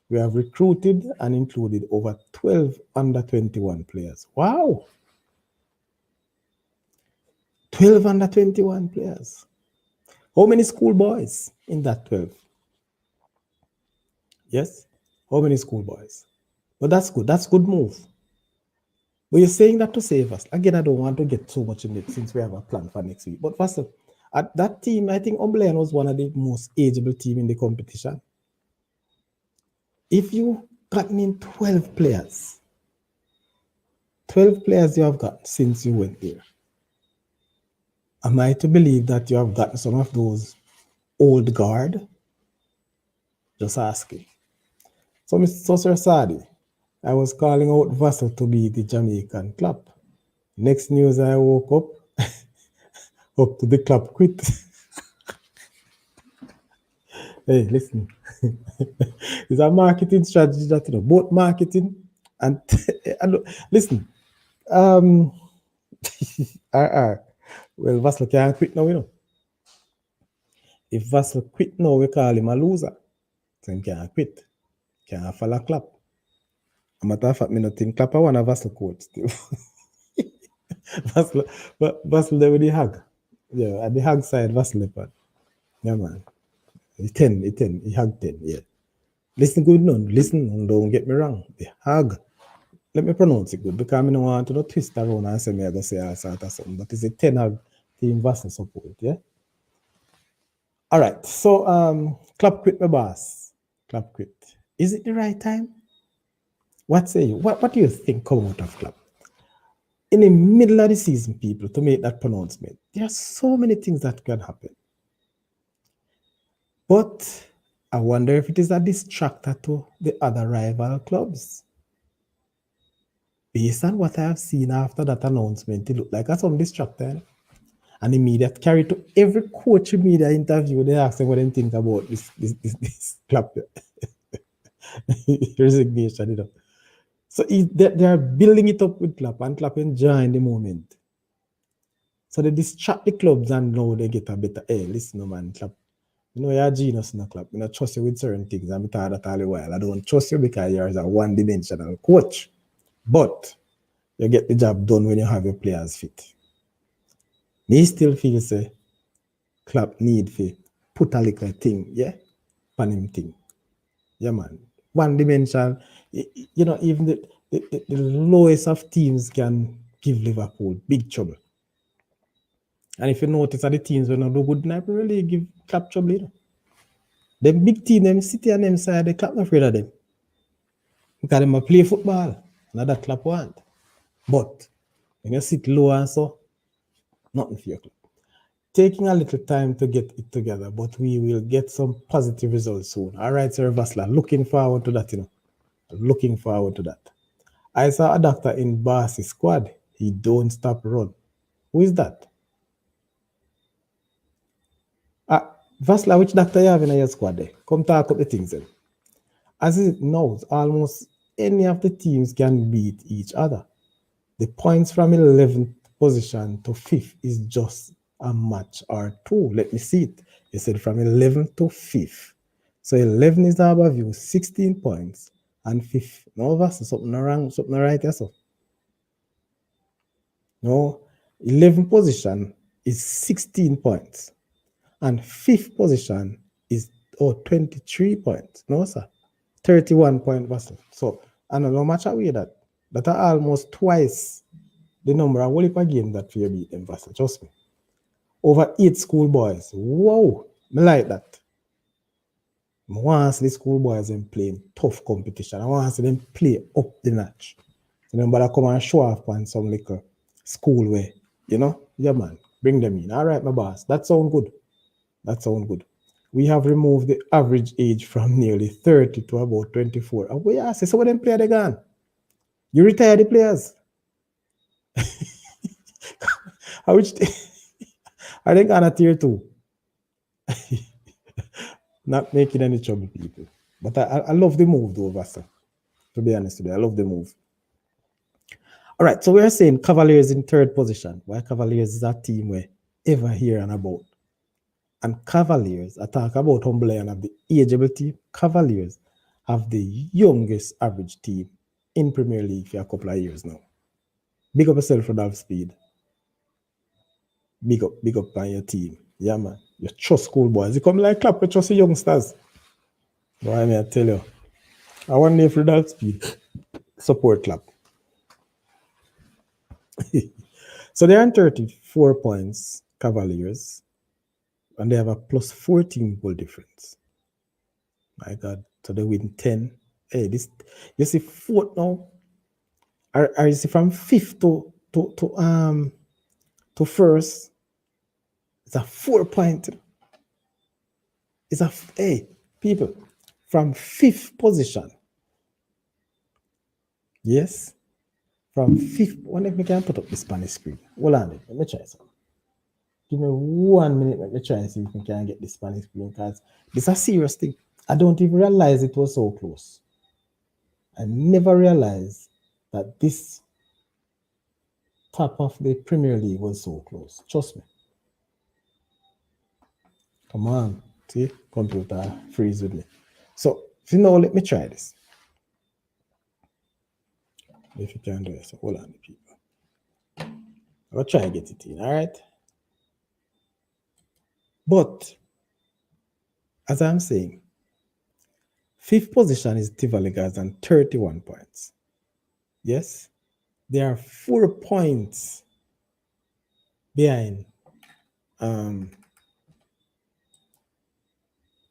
We have recruited and included over 12 under 21 players. Wow! 12 under 21 players. How many schoolboys in that 12? Yes? How many schoolboys? But that's good. That's good move. But you're saying that to save us. Again, I don't want to get too much in it since we have a plan for next week. But first, at that team, I think Ombleyan was one of the most ageable team in the competition. If you gotten in 12 players you have got since you went there, am I to believe that you have gotten some of those old guard? Just asking. So, Mr. Sir Sadi, I was calling out Vassal to be the Jamaican club. Next news I woke up, up to the club quit. Hey, listen. It's a marketing strategy that, both marketing and, listen. Well, Vassal can't quit now, If Vassal quit now, we call him a loser. So he can't quit. Can't follow clap. A matter of fact, me not think clap. I want a Vassal coach still. Vassal there with the hag. Yeah, at the hag side, Vassal leopard. Yeah, man. He hag 10, yeah. Listen good, no. Listen, don't get me wrong. The hag. Let me pronounce it good because I don't want to twist around and say me I go say all sort of something. But it's a 10 hag team Vassal support, yeah? All right. So club quit my boss. Club quit. Is it the right time? What say you? What do you think come out of club? In the middle of the season, people, to make that pronouncement, there are so many things that can happen. But I wonder if it is a distractor to the other rival clubs. Based on what I have seen after that announcement, it looked like some distractor. And the media carried to every coach media interview, they ask them what they think about this club resignation, So they are building it up with Clap and Clap enjoying the moment. So they distract the clubs and now they get a better, hey, listen, man, Clap. You're a genius in the club. I don't trust you with certain things. I'm tired that all the while. I don't trust you because you're a one-dimensional coach. But you get the job done when you have your players fit. Me still feel say Clap need to put a little thing, yeah? Pan him thing. Yeah, man. One dimension, even the lowest of teams can give Liverpool big trouble. And if you notice that the teams when not do good, never really give Clap trouble. Them big team, them City and them side, they Clap not afraid of them. Because them play football. Not that Clap want. But when you sit low and so, nothing for your club. Taking a little time to get it together, but we will get some positive results soon. All right, Sir Vasla, looking forward to that, Looking forward to that. I saw a doctor in Barsi squad. He don't stop run. Who is that? Vasla, which doctor you have in your squad there? Come talk up the things then. As it knows, almost any of the teams can beat each other. The points from 11th position to 5th is just a match or two. Let me see it. He said from 11th to 5th. So 11 is above you, 16 points. And 5th. No, Vasla, something wrong, something right there, so. No, 11th position is 16 points. And 5th position is 23 points. No, sir. 31 point vessel. So, and no matter way that are almost twice the number of Wallipah game that we beat them vessel. Trust me. Over 8 schoolboys. Wow. Me like that. I want to see the schoolboys and playing tough competition. I want to see them play up the notch. So nobody come and show off on some little school way. You know? Yeah, man. Bring them in. All right, my boss. That sounds good. That sounds good. We have removed the average age from nearly 30 to about 24. And we ask, so what them play again? You retire the players. How which are they gonna tier 2? Not making any trouble, people. But I love the move though, Vasa. To be honest with you, I love the move. All right, so we're saying Cavaliers in 3rd position. Why Cavaliers is a team we ever hear and about. And Cavaliers, I talk about Humble and have the ageable team. Cavaliers have the youngest average team in Premier League for a couple of years now. Big up yourself for that speed. Big up by your team. Yeah, man. You trust schoolboys. You come like clap, you trust the youngsters. Why may I tell you? I want to for that speed. Support clap. So they're on 34 points, Cavaliers, and they have a plus 14 goal difference. My God. So they win 10. Hey, this you see 4th now. Are you see from 5th to 1st? It's a 4 point. It's a hey, people from 5th position. Yes. From 5th. When if we can put up the Spanish screen. Hold on, let me try some. Give me 1 minute, let me try and see if we can get the Spanish screen because it's a serious thing. I don't even realize it was so close. I never realized that this top of the Premier League was so close. Trust me. Come on. See, computer freeze with me. So, if you know, let me try this. If you can do it. So, hold on, people. I'll try and get it in, all right? But, as I'm saying, 5th position is Tivoli guys on 31 points. Yes? They are 4 points behind the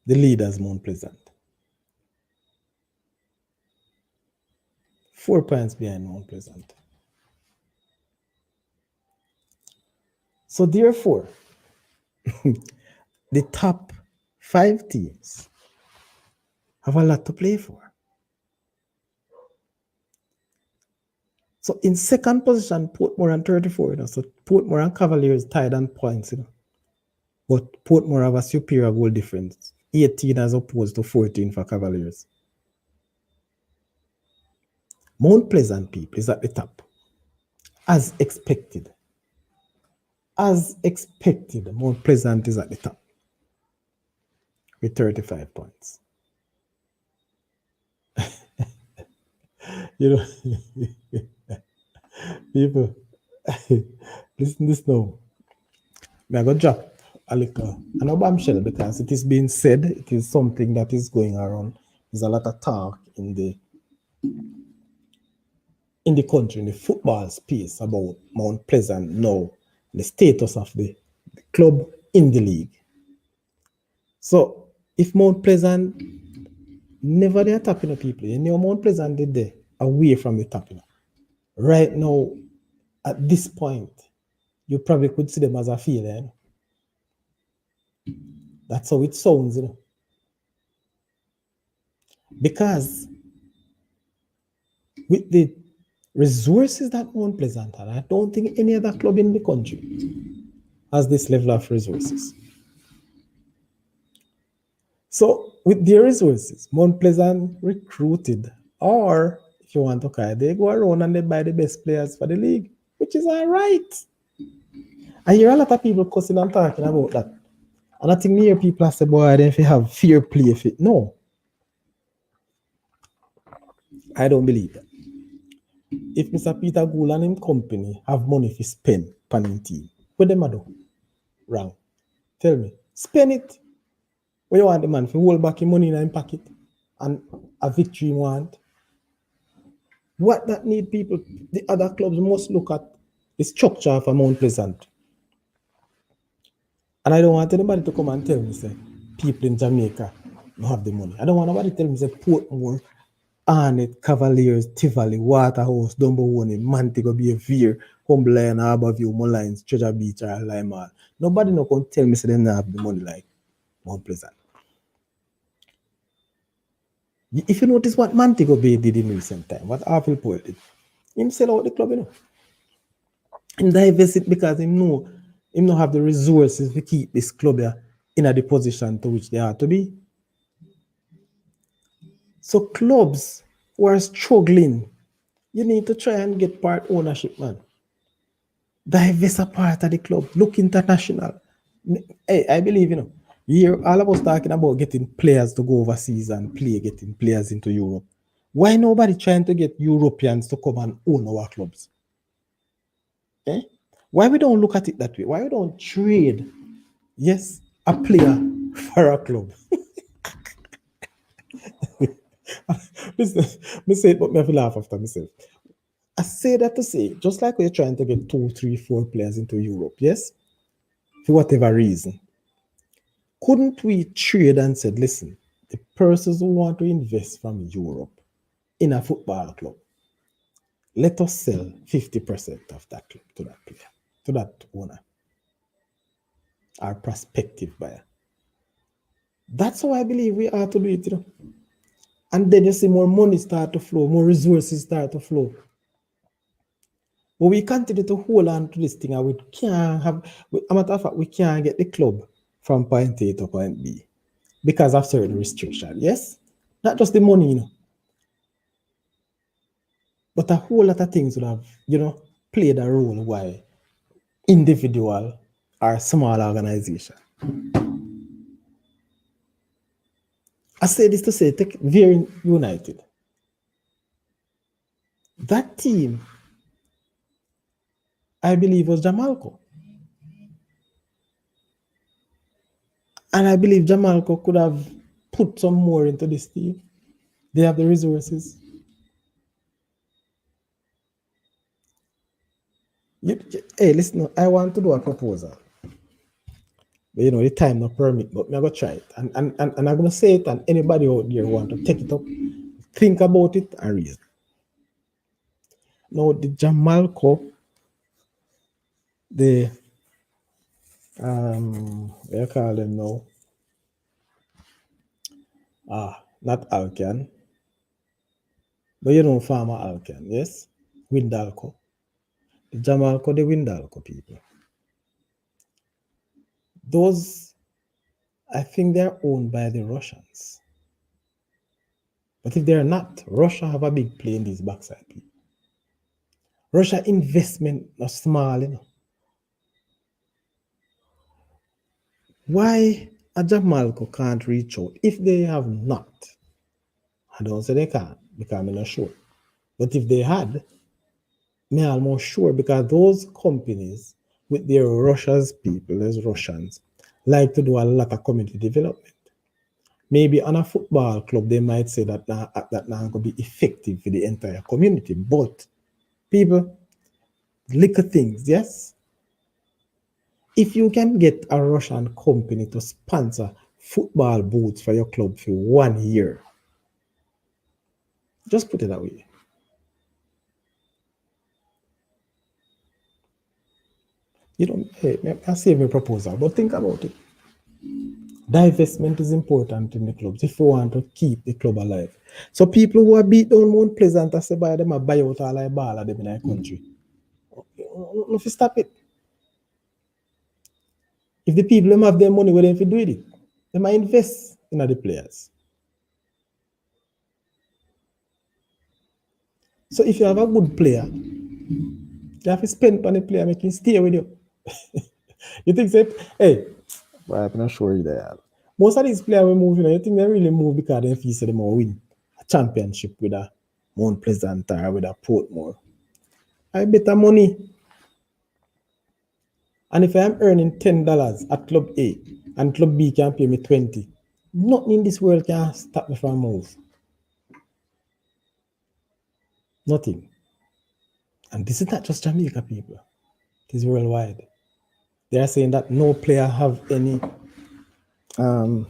leaders, Mount Pleasant. 4 points behind Mount Pleasant. So therefore, the top 5 teams have a lot to play for. So in 2nd position, Portmore on 34. So Portmore and Cavaliers tied on points. But Portmore have a superior goal difference. 18 as opposed to 14 for Cavaliers. Mount Pleasant people is at the top. As expected. As expected, Mount Pleasant is at the top. With 35 points. You know, people, listen this now. I'm going to drop a little, an bombshell because it is being said, it is something that is going around. There's a lot of talk in the country, in the football space about Mount Pleasant now, the status of the club in the league. So if Mount Pleasant never they are tapping people, you know Mount Pleasant did there away from the tapping. Right now, at this point, you probably could see them as a failure. That's how it sounds, you know. Because with the resources that Mount Pleasant had, I don't think any other club in the country has this level of resources. So with their resources, Mount Pleasant recruited, or if you want to call it, they go around and they buy the best players for the league, which is all right. I hear a lot of people cussing and talking about that. And I think near people say, boy, then if you have fair play, if it. No. I don't believe that. If Mr. Peter Gould and him company have money to spend, panning team. What them a do? Wrong. Tell me. Spend it. When you want the man to hold back your money in his pocket and a victory you want. What that need people, the other clubs must look at the structure of a Mount Pleasant. And I don't want anybody to come and tell me, say, people in Jamaica don't have the money. I don't want nobody to tell me, say, Portmore, Arnett, Cavaliers, Tivoli, Waterhouse, Dumbarton, Montego Bay, Veer, Humberland, Harbourview, Mullines, Treasure Beach, or Lime Hall. Nobody no can tell me, say, they don't have the money like Mount Pleasant. If you notice what Montego Bay did in recent time, what Hartlepool did, him sell out the club, you know. Him divest it because him know him not have the resources to keep this club here in the position to which they are to be. So clubs who are struggling, you need to try and get part ownership, man. Divest a part of the club. Look international. Hey, I believe, you know, here all of us talking about getting players to go overseas and play, getting players into Europe. Why nobody trying to get Europeans to come and own our clubs? Eh? Why we don't look at it that way? Why we don't trade, yes, a player for a club? Listen, me say it, but me have to laugh after myself. I say that to say, just like we're trying to get 2, 3, 4 players into Europe, yes, for whatever reason, couldn't we trade and said, listen, the persons who want to invest from Europe in a football club, let us sell 50% of that club to that player, to that owner, our prospective buyer. That's how I believe we are to do it, you know. And then you see more money start to flow, more resources start to flow. But we continue to hold on to this thing and we can't have, a matter of fact, we can't get the club from point A to point B because of certain restrictions. Yes? Not just the money, you know. But a whole lot of things would have, you know, played a role why individual or small organization. I say this to say, take Very United. That team, I believe, was Jamalco. And I believe Jamalco could have put some more into this team. They have the resources. Hey, listen, I want to do a proposal. But you know, the time not permit, but I'm going to try it. And I'm going to say it, and anybody out there want to take it up, think about it and reason. Now, the Jamalco, the, what you call them now? Not Alcan. But you know Farmer Alcan, yes? Windalco. The Jamalco, the Windalco people. Those, I think they're owned by the Russians. But if they're not, Russia have a big play in these backside people. Russia investment not small, you know. Why a Jamalco can't reach out if they have not? I don't say they can't because I'm not sure. But if they had, me almost sure because those companies with their Russia's people, as Russians, like to do a lot of community development. Maybe on a football club, they might say that now going to be effective for the entire community. But people, little things, yes? If you can get a Russian company to sponsor football boots for your club for 1 year, just put it that way. You don't, hey, I save a proposal, but think about it. Divestment is important in the clubs if you want to keep the club alive. So people who are beat down Mount Pleasant, I say buy them a buy out all the ball of them in our country. If you stop it. If the people them have their money, where they do it, they might invest in other players. So if you have a good player, you have to spend on the player, make him stay with you. You think that, hey, well, I'm not sure either. Most of these players will move, you know, you think they really move because they feel they will win a championship with a Mount Pleasant or with a Portmore. I bet money. And if I'm earning $10 at Club A and Club B can pay me 20, nothing in this world can stop me from move. Nothing. And this is not just Jamaica, people. It is worldwide. They are saying that no player have any what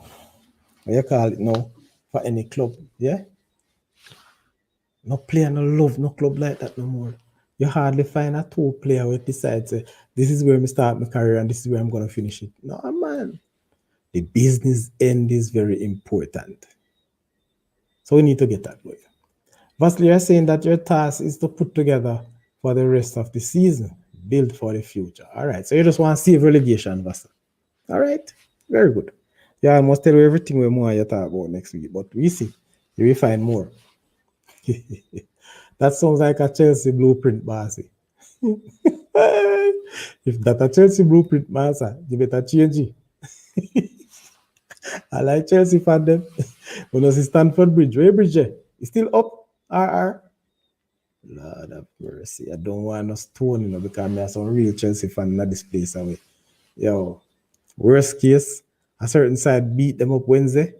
you call it now for any club. Yeah? No player, no love, no club like that no more. You hardly find a two player who decides this is where I start my career and this is where I'm gonna finish it. No man. The business end is very important. So we need to get that way. Vasily, you're saying that your task is to put together for the rest of the season, build for the future. All right. So you just want to save relegation, Vasily. All right. Very good. Yeah, I must tell you everything we more you talk about next week, but we see. You will find more. That sounds like a Chelsea blueprint, Barcy. If that a Chelsea blueprint, Barca, you better change it. I like Chelsea fan them. When I see Stanford Bridge, where Bridge? It's still up. RR. Lord of mercy. I don't want no stone, because I have some real Chelsea fan in this place away. Yo, worst case, a certain side beat them up Wednesday.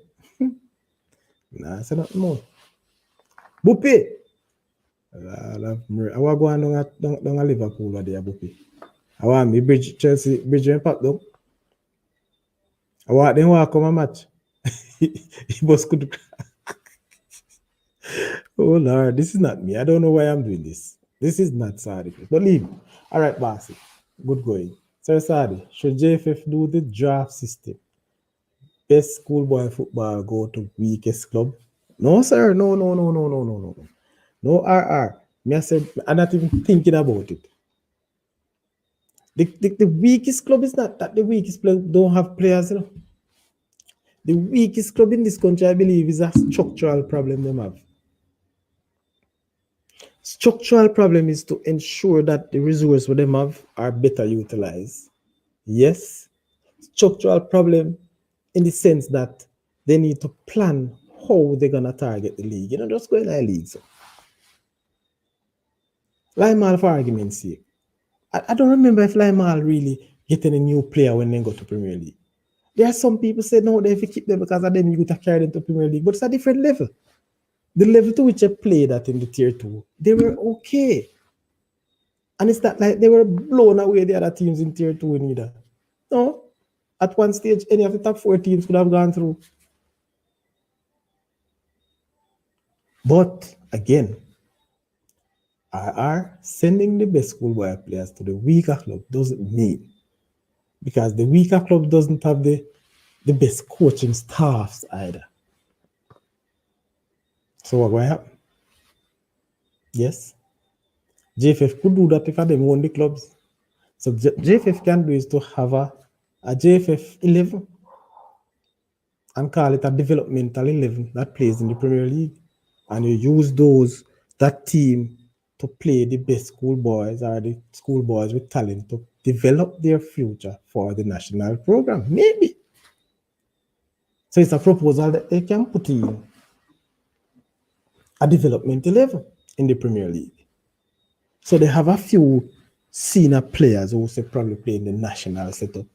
Nah, I said nothing more. Buppy. Lord of mercy. I want to go down Liverpool or there, Buppy. I want me bridge Chelsea, bridge and pop though. I want them to come a match. He was good. Oh Lord, this is not me. I don't know why I'm doing this. This is not Sadi. But leave. All right, Bossy. Good going. Sir Sadi, should JFF do the draft system? Best schoolboy football go to weakest club? No, sir. No, no, no, no, no, no, no. No RR. Me I said, I'm not even thinking about it. The weakest club is not that the weakest club don't have players, you know. The weakest club in this country, I believe, is a structural problem they have. Structural problem is to ensure that the resources we them have are better utilized. Yes, structural problem in the sense that they need to plan how they're gonna target the league. You know, just go in the league. So. Limal, for argument's sake, I don't remember if Limal really getting a new player when they go to Premier League. There are some people say no, they have to keep them because of them you to carry them to Premier League, but it's a different level. The level to which I played at in the tier 2, they were okay. And it's not like they were blown away the other teams in tier 2 neither. No. At one stage, any of the top 4 teams could have gone through. But again, sending the best schoolboy players to the weaker club doesn't mean, because the weaker club doesn't have the best coaching staffs either. So what will happen? Yes. JFF could do that if they own the clubs. So JFF can do is to have a JFF 11 and call it a developmental 11 that plays in the Premier League. And you use that team to play the best schoolboys or the schoolboys with talent to develop their future for the national program. Maybe. So it's a proposal that they can put in a development 11 in the Premier League. So they have a few senior players who say probably play in the national setup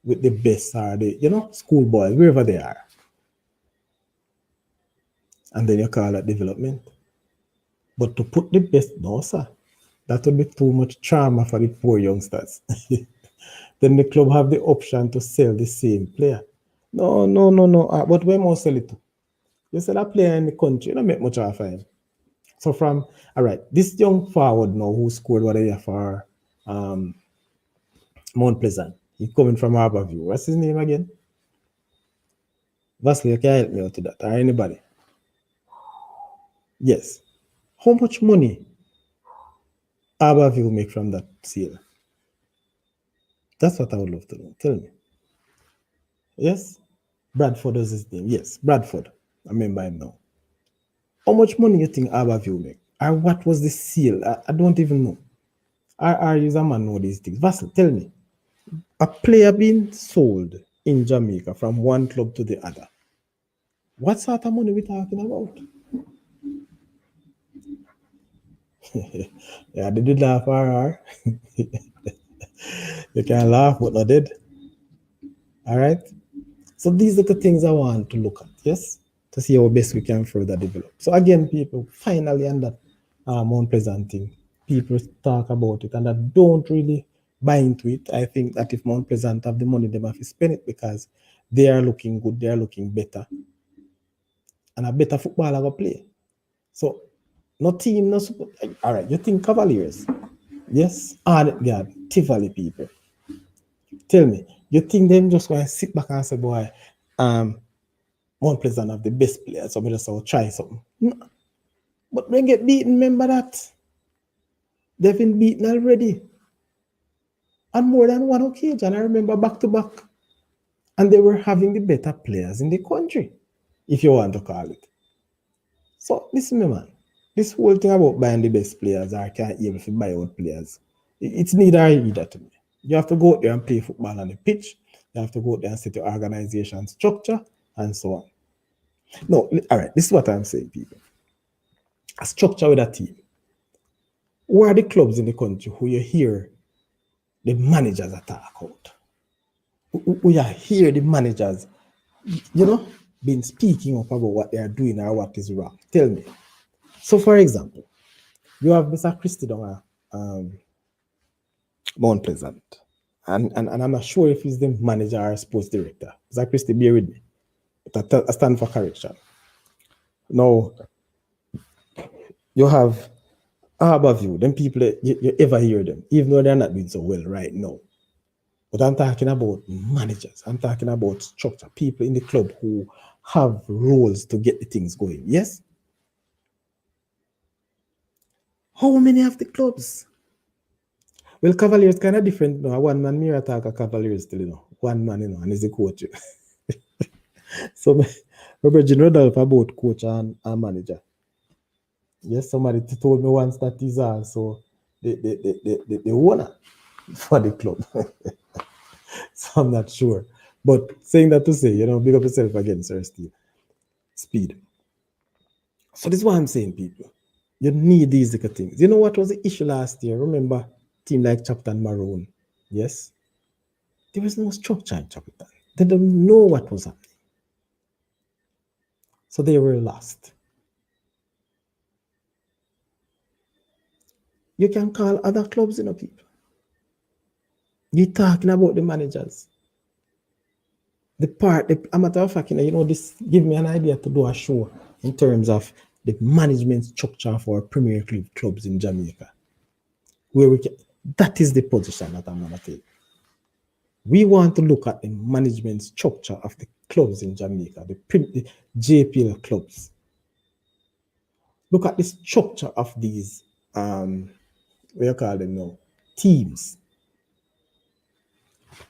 with the best or the, schoolboys, wherever they are. And then you call that development. But to put the best, no, sir. That would be too much trauma for the poor youngsters. Then the club have the option to sell the same player. No. But where more sell it to? You sell a player in the country, you don't make much of him. So all right, this young forward now who scored whatever for Mount Pleasant, he coming from Harborview. What's his name again? Vasily, you can help me out with that, or anybody? Yes. How much money Harborview make from that sale? That's what I would love to know. Tell me. Yes? Bradford is his name. Yes, Bradford. I remember him now. How much money you think Harborview make? Or what was the sale? I don't even know. Are you a man know these things? Vasily, tell me. A player being sold in Jamaica from one club to the other. What sort of money we talking about? Yeah, they did laugh RR. You can laugh, but not dead. All right. So these are the things I want to look at, yes, to see how best we can further develop. So again, people, finally, on that Mount Pleasant thing, people talk about it and I don't really buy into it. I think that if Mount Pleasant have the money, they have to spend it because they are looking good, they are looking better, and a better footballer go play. So no team, no support. All right, you think Cavaliers? Yes, God, Tivoli people. Tell me, you think them just going to sit back and say, boy, um, Mount Pleasant have the best players, so I just will try something. No. But they get beaten, remember that? They've been beaten already. On more than one occasion, I remember back to back. And they were having the better players in the country, if you want to call it. So listen, me man, this whole thing about buying the best players or can't able to buy out players, it's neither or either to me. You have to go out there and play football on the pitch. You have to go out there and set your organization structure and so on. No, all right, this is what I'm saying, people. A structure with a team. Who are the clubs in the country who you hear the managers attack out? Who you hear the managers, been speaking up about what they are doing or what is wrong? Tell me. So, for example, you have Mr. Christie down Mount Pleasant. And I'm not sure if he's the manager or sports director. Mr. Christie, bear with me. But I stand for correction. Now, you have Harbour View, them people, you ever hear them, even though they're not doing so well right now. But I'm talking about managers. I'm talking about structure, people in the club who have roles to get the things going. Yes? How many of the clubs? Well, Cavaliers kind of different. One man, me attack a Cavaliers still, One man, and he's the coach. So, Robert Rodolph about coach and manager. Yes, somebody told me once that he's also the owner for the club. So I'm not sure. But saying that to say, big up yourself again, Sir Steve. Speed. So this is what I'm saying, people. You need these things. You know what was the issue last year? Remember, team like Chapter Maroon? Yes? There was no structure in Chapter. They didn't know what was happening. So they were lost. You can call other clubs, people. You're talking about the managers. A matter of fact, this give me an idea to do a show in terms of the management structure for Premier League clubs in Jamaica. That is the position that I'm going to take. We want to look at the management structure of the clubs in Jamaica, the JPL clubs. Look at the structure of these, what you call them now, teams.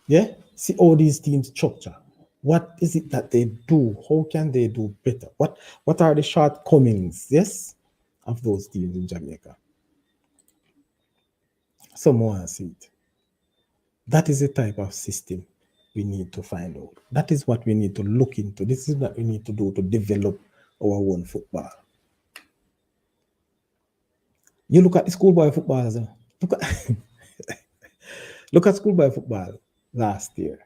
Yeah? See all these teams structure. What is it that they do? How can they do better? What are the shortcomings, yes, of those teams in Jamaica? Someone see it. That is the type of system we need to find out. That is what we need to look into. This is what we need to do to develop our own football. You look at the schoolboy football. Look at schoolboy football last year.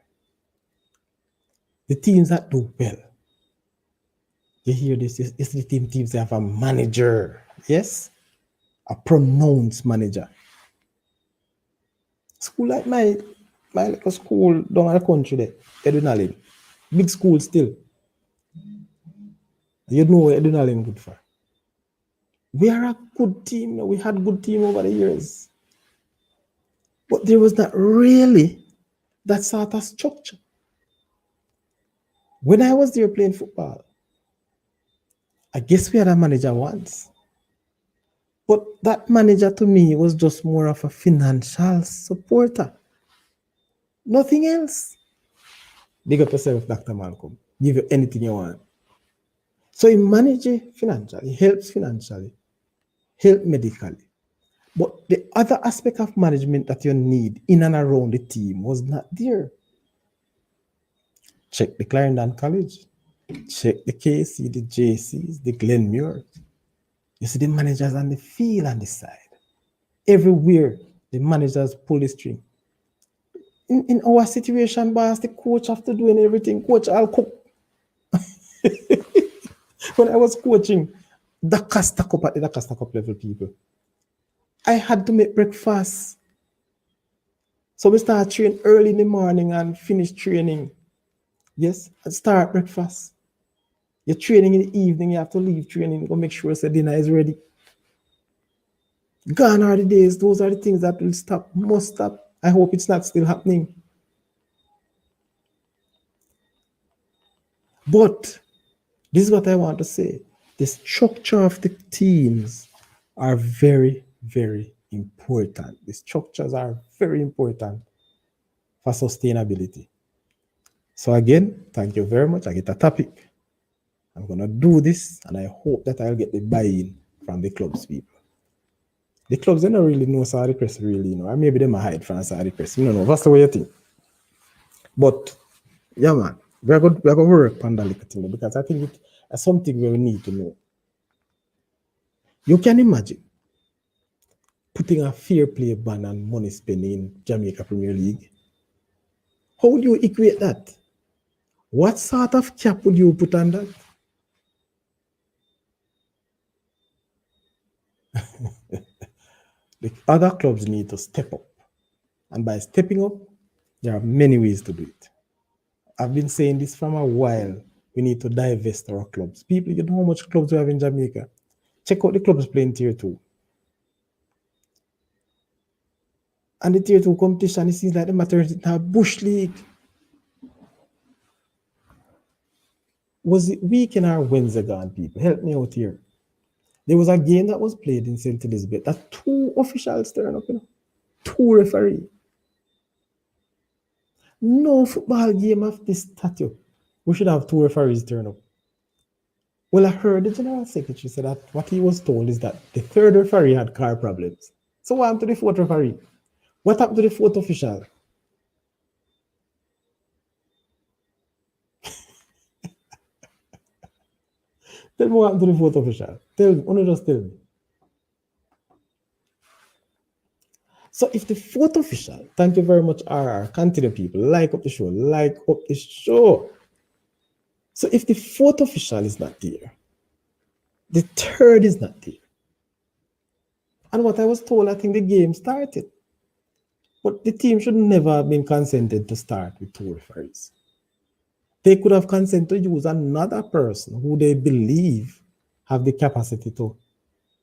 The teams that do well. You hear this? It's the teams that have a manager. Yes? A pronounced manager. School like my little school down in the country there, Edunalin. Big school still. You know what Edunalin good for. We are a good team. We had good team over the years. But there was not really that sort of structure. When I was there playing football, I guess we had a manager once. But that manager to me was just more of a financial supporter. Nothing else. Big up yourself, Dr. Malcolm. Give you anything you want. So he manages financially, helps financially, help medically. But the other aspect of management that you need in and around the team was not there. Check the Clarendon College. Check the KC, the JCs, the Glenmuir. You see the managers on the field on the side. Everywhere, the managers pull the string. In our situation, boss, the coach have to do everything. Coach, I'll cook. When I was coaching, the Costa Cup at the Costa Cup level, people, I had to make breakfast. So we start training early in the morning and finish training. Yes, and start breakfast. You're training in the evening, you have to leave training, go make sure the dinner is ready. Gone are the days, those are the things that will stop, must stop. I hope it's not still happening. But this is what I want to say. The structure of the teams are very, very important. The structures are very important for sustainability. So again, thank you very much. I get a topic. I'm gonna do this, and I hope that I'll get the buy-in from the clubs people. The clubs, they don't really know Saudi press, really, or maybe they might hide from Saudi press. You don't know. That's the way you think. But yeah, man, we're gonna work on that little thing because I think it's something we need to know. You can imagine putting a fair play ban on money spending in Jamaica Premier League. How would you equate that? What sort of cap would you put on that? The other clubs need to step up. And by stepping up, there are many ways to do it. I've been saying this from a while. We need to divest our clubs. People, you know how much clubs we have in Jamaica? Check out the clubs playing Tier 2. And the Tier 2 competition, it seems like the maternity now Bush League. Was it weekend or Wednesday gone, people? Help me out here. There was a game that was played in St. Elizabeth that 2 officials turned up, 2 referees. No football game of this stature. We should have 2 referees turn up. Well, I heard the general secretary say that what he was told is that the 3rd referee had car problems. So what happened to the 4th referee? What happened to the 4th official? Tell me what happened to the 4th official. Tell me, only just tell me. So if the 4th official, thank you very much, RR, continue people, like up the show, like up the show. So if the 4th official is not there, the 3rd is not there. And what I was told, I think the game started. But the team should never have been consented to start with 2 referees. They could have consented to use another person who they believe have the capacity to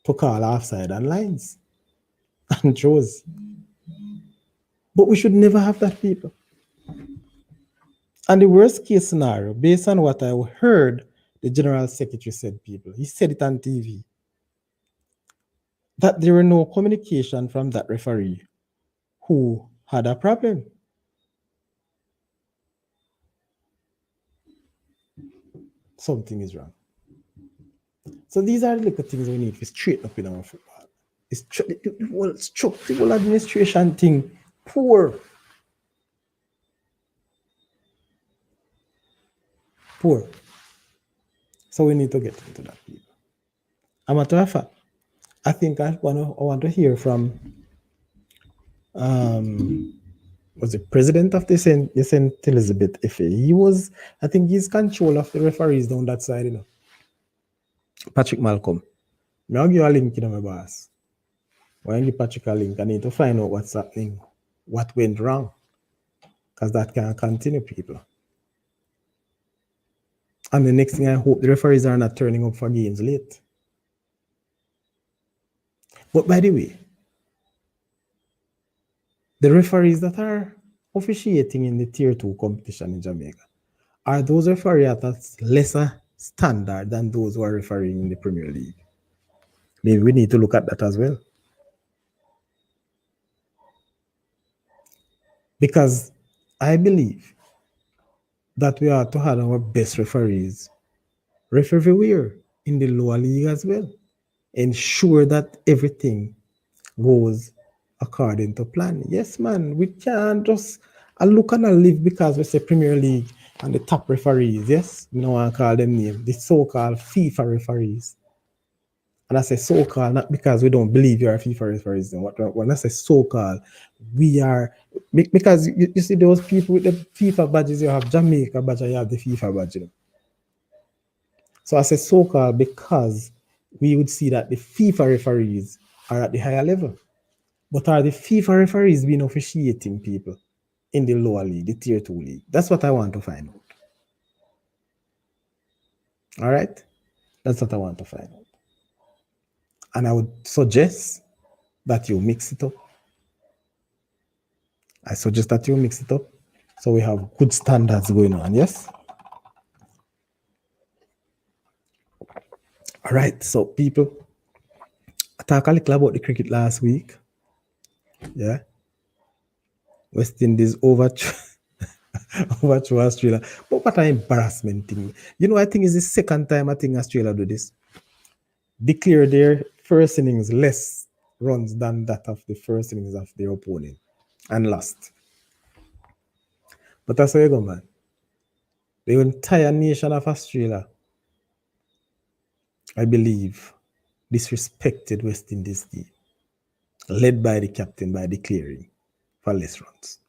call offside and lines and throws. But we should never have that, people. And the worst case scenario, based on what I heard the general secretary said, people, he said it on TV, that there were no communication from that referee who had a problem. Something is wrong. So these are the little things we need to straighten up in our football. It's the whole structural administration thing, poor. So we need to get into that, people. A matter of fact, I think I want to hear from was the president of the St. Elizabeth FA. I think he's control of the referees down that side, Patrick Malcolm. I'll give you a link, my boss. When you give Patrick a link, I need to find out what's happening, what went wrong. Because that can't continue, people. And the next thing, I hope the referees are not turning up for games late. But by the way, the referees that are officiating in the Tier 2 competition in Jamaica, are those referees at a lesser standard than those who are refereeing in the Premier League? Maybe we need to look at that as well. Because I believe that we ought to have our best referees everywhere in the lower league as well. Ensure that everything goes according to plan. Yes, man, we can't just look and live because we say Premier League and the top referees. Yes, we don't want to call them names, the so-called FIFA referees. And I say so-called not because we don't believe you're a FIFA referees. When I say so-called, we are because you see those people with the FIFA badges, you have Jamaica badge and you have the FIFA badge. You know? So I say so-called because we would see that the FIFA referees are at the higher level. But are the FIFA referees been officiating people in the lower league, the tier 2 league? That's what I want to find out. All right? That's what I want to find out. And I would suggest that you mix it up. I suggest that you mix it up so we have good standards going on, yes? All right, so people, I talked a little about the cricket last week. Yeah. West Indies overthrew Australia. But what an embarrassment thing. You know, I think it's the second time I think Australia do this. Declare their first innings less runs than that of the first innings of their opponent and lost. But that's how you go, man. The entire nation of Australia, I believe, disrespected West Indies team, led by the captain by declaring for less runs.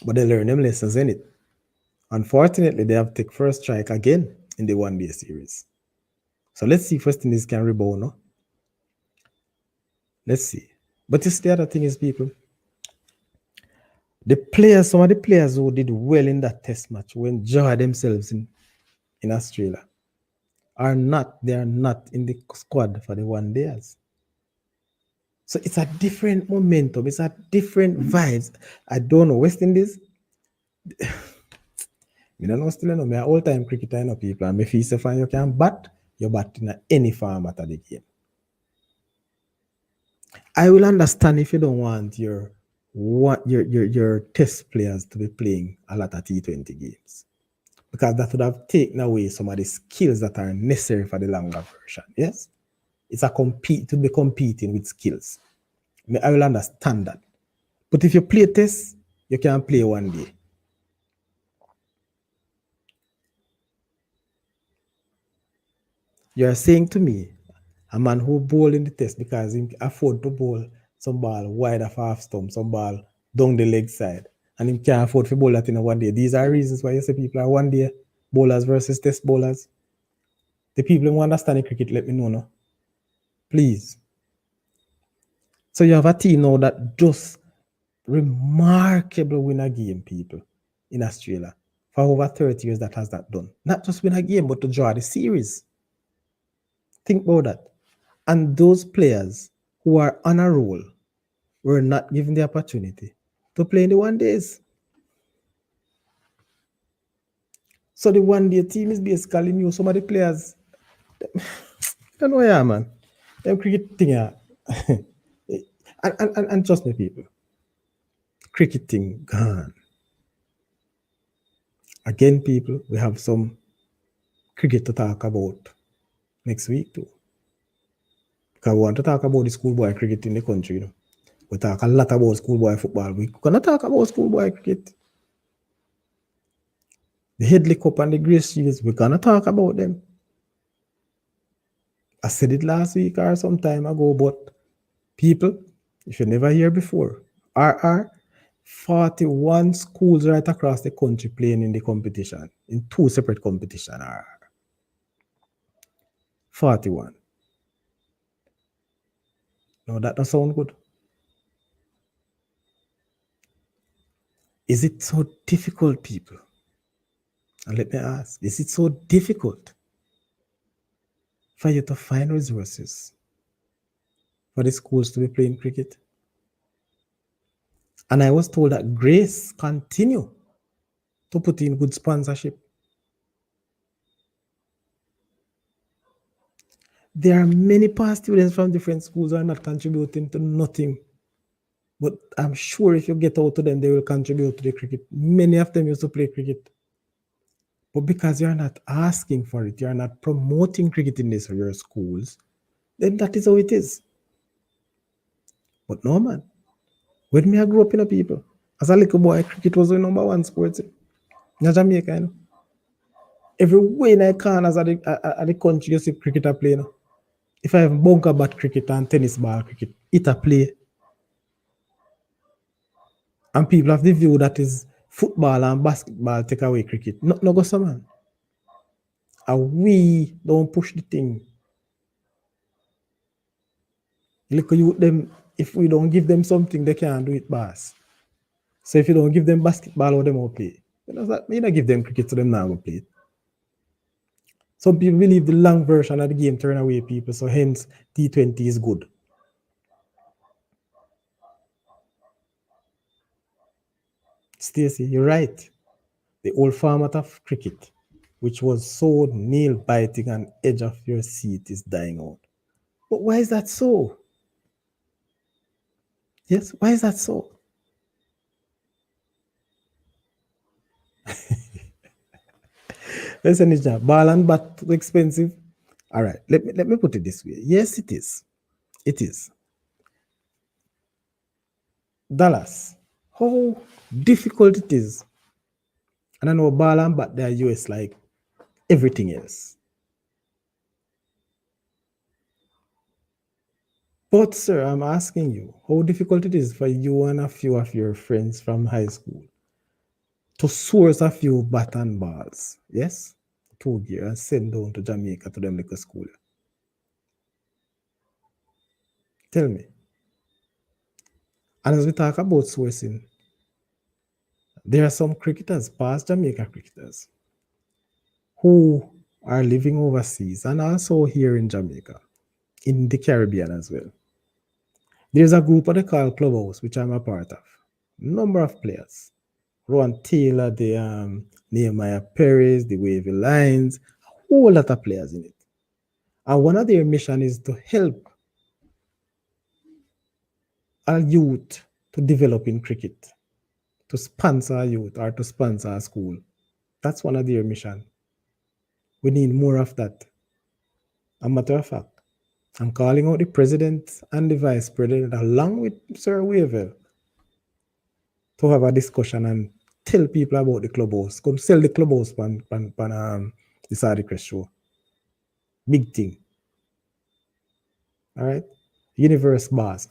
But they learn them lessons in it. Unfortunately, they have to take first strike again in the one-day series. So let's see if West Indies can rebound. No? Let's see. But this the other thing is, people, some of the players who did well in that test match, who enjoyed themselves in Australia, they are not in the squad for the one days. So it's a different momentum, it's a different vibes. I don't know. West Indies, I don't know still know. I'm an all-time cricketer, I know people. And if you say you can bat, you bat in any format of the game. I will understand if you don't want your test players to be playing a lot of T20 games, because that would have taken away some of the skills that are necessary for the longer version. Yes, it's to be competing with skills. I will understand that. But if you play test, you can play one day. You're saying to me, a man who bowl in the test because he afford to bowl some ball wide of half stump, some ball down the leg side, and he can't afford to bowl that in a one day. These are reasons why you say people are one day bowlers versus test bowlers. The people who understand cricket, let me know, no? Please. So you have a team now that does remarkable win a game, people, in Australia. For over 30 years, that has that done. Not just win a game, but to draw the series. Think about that. And those players who are on a roll were not given the opportunity to play in the one days. So the one day team is basically new. Some of the players, I don't know, yeah, man. Them cricket thing, yeah. and trust me, people, cricket thing gone. Again, people, we have some cricket to talk about next week too. Because we want to talk about the schoolboy cricket in the country, you know. We talk a lot about schoolboy football. We're gonna talk about schoolboy cricket. The Headley Cup and the Grace Shields, we're gonna talk about them. I said it last week or some time ago, but people, if you never hear before, RR, 41 schools right across the country playing in the competition, in 2 separate competitions. 41. No, that doesn't sound good. Is it so difficult, people? And let me ask, is it so difficult for you to find resources for the schools to be playing cricket? And I was told that Grace continue to put in good sponsorship. There are many past students from different schools who are not contributing to nothing. But I'm sure if you get out to them, they will contribute to the cricket. Many of them used to play cricket. But because you're not asking for it, you're not promoting cricket in your schools, then that is how it is. But no, man. When me I grew up in a people, as a little boy, cricket was the number one sport in Jamaica, you know? Everywhere in the corners of the country, you see cricketer playing. If I have bunker bat cricket and tennis ball cricket, it a play. And people have the view that is football and basketball take away cricket. No, no go so man. And we don't push the thing. Look you them if we don't give them something, they can't do it boss. So if you don't give them basketball or them will play. You know that you don't give them cricket so them now go play it. Some people believe the long version of the game turn away people, so hence T20 is good. Stacey, you're right. The old format of cricket, which was so nail biting and edge of your seat, is dying out. But why is that so? Yes, why is that so? Listen, it's just ball and bat too expensive. All right, let me put it this way. Yes, it is. It is. Dallas, how difficult it is. And I know ball and bat there US like everything else. But sir, I'm asking you, how difficult it is for you and a few of your friends from high school to source a few bat and balls, yes? 2 gear and send down to Jamaica to them like a school. Tell me. And as we talk about sourcing, there are some cricketers, past Jamaica cricketers, who are living overseas and also here in Jamaica, in the Caribbean as well. There's a group that they call Clubhouse, which I'm a part of. Number of players. Ron Taylor, the Nehemiah Perez, the Wavy Lines, a whole lot of players in it. And one of their mission is to help our youth to develop in cricket, to sponsor youth or to sponsor a school. That's one of their mission. We need more of that. A matter of fact, I'm calling out the president and the vice president along with Sir Wavell to have a discussion and tell people about the clubhouse. Come sell the clubhouse pan the Sadi Crest show. Big thing. All right? Universe boss.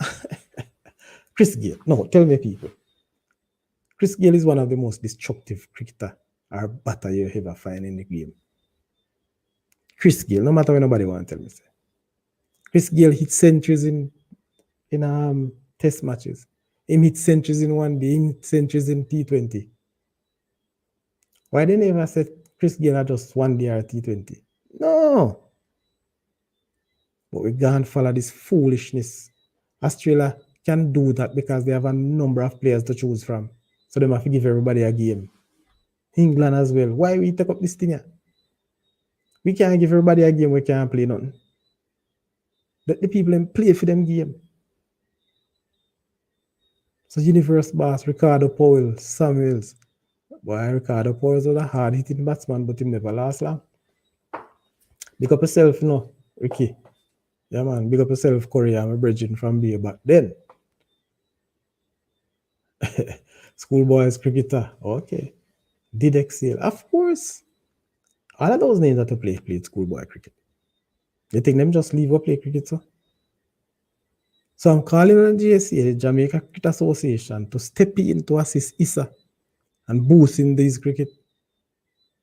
Chris Gale. No, tell me people. Chris Gale is one of the most destructive cricketer or batter you ever find in the game. Chris Gale, no matter what nobody want to tell me. Say. Chris Gale hit centuries in test matches. He hit centuries in one day, he hit centuries in T20. Why they never said Chris Gale had just 1 day or T20? No. But we can't follow this foolishness. Australia can do that because they have a number of players to choose from. So they have to give everybody a game. England as well. Why we take up this thing here? We can't give everybody a game, we can't play nothing. Let the people play for them game. So Universe Boss, Ricardo Powell, Samuels. Boy, Ricardo Powell was a hard hitting batsman, but he never last long. Big up yourself, you know, Ricky. Yeah, man, big up yourself, Corey. I'm a bridging from Bay back then. Schoolboys cricketer. Okay. Did excel. Of course. All of those names that played schoolboy cricket. You think them just leave up play cricket, so? So I'm calling on GSA, the Jamaica Cricket Association, to step in to assist ISA and boost in this cricket.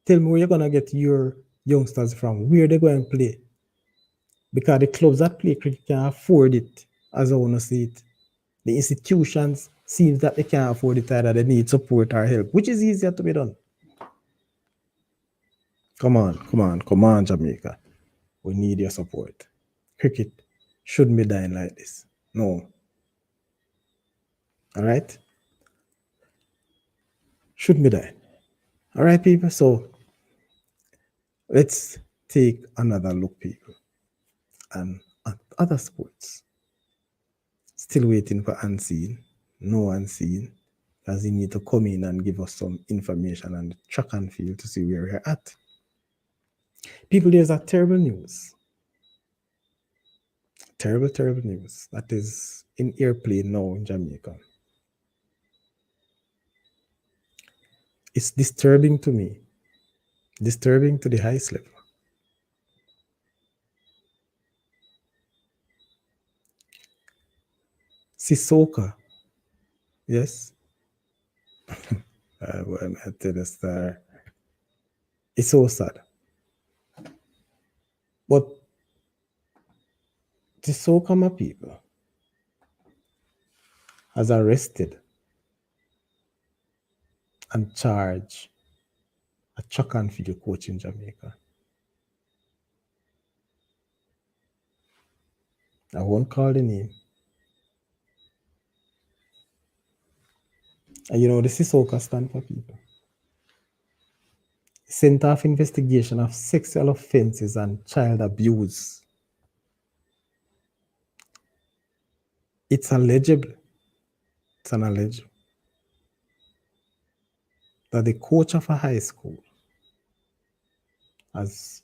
Tell me where you're gonna get your youngsters from, where they go and play. Because the clubs that play cricket can't afford it, as I wanna see it. The institutions seems that they can't afford it either. They need support or help, which is easier to be done. Come on, Jamaica. We need your support. Cricket shouldn't be dying like this. No. All right? Shouldn't be dying. All right, people. So let's take another look, people, and at other sports. Still waiting for Unseen. No Unseen. Because he need to come in and give us some information and track and feel to see where we're at. People, there's a terrible news. Terrible news that is in airplane now in Jamaica. It's disturbing to me Disturbing to the highest level. CISOCA, yes. Well, I tell you, sir, it's so sad. But the SOCA people has arrested and charged a track and field coach in Jamaica. I won't call the name. And you know, the CISOCA stand for people. Center of Investigation of Sexual Offences and Child Abuse. It's alleged, it's an alleged, that the coach of a high school has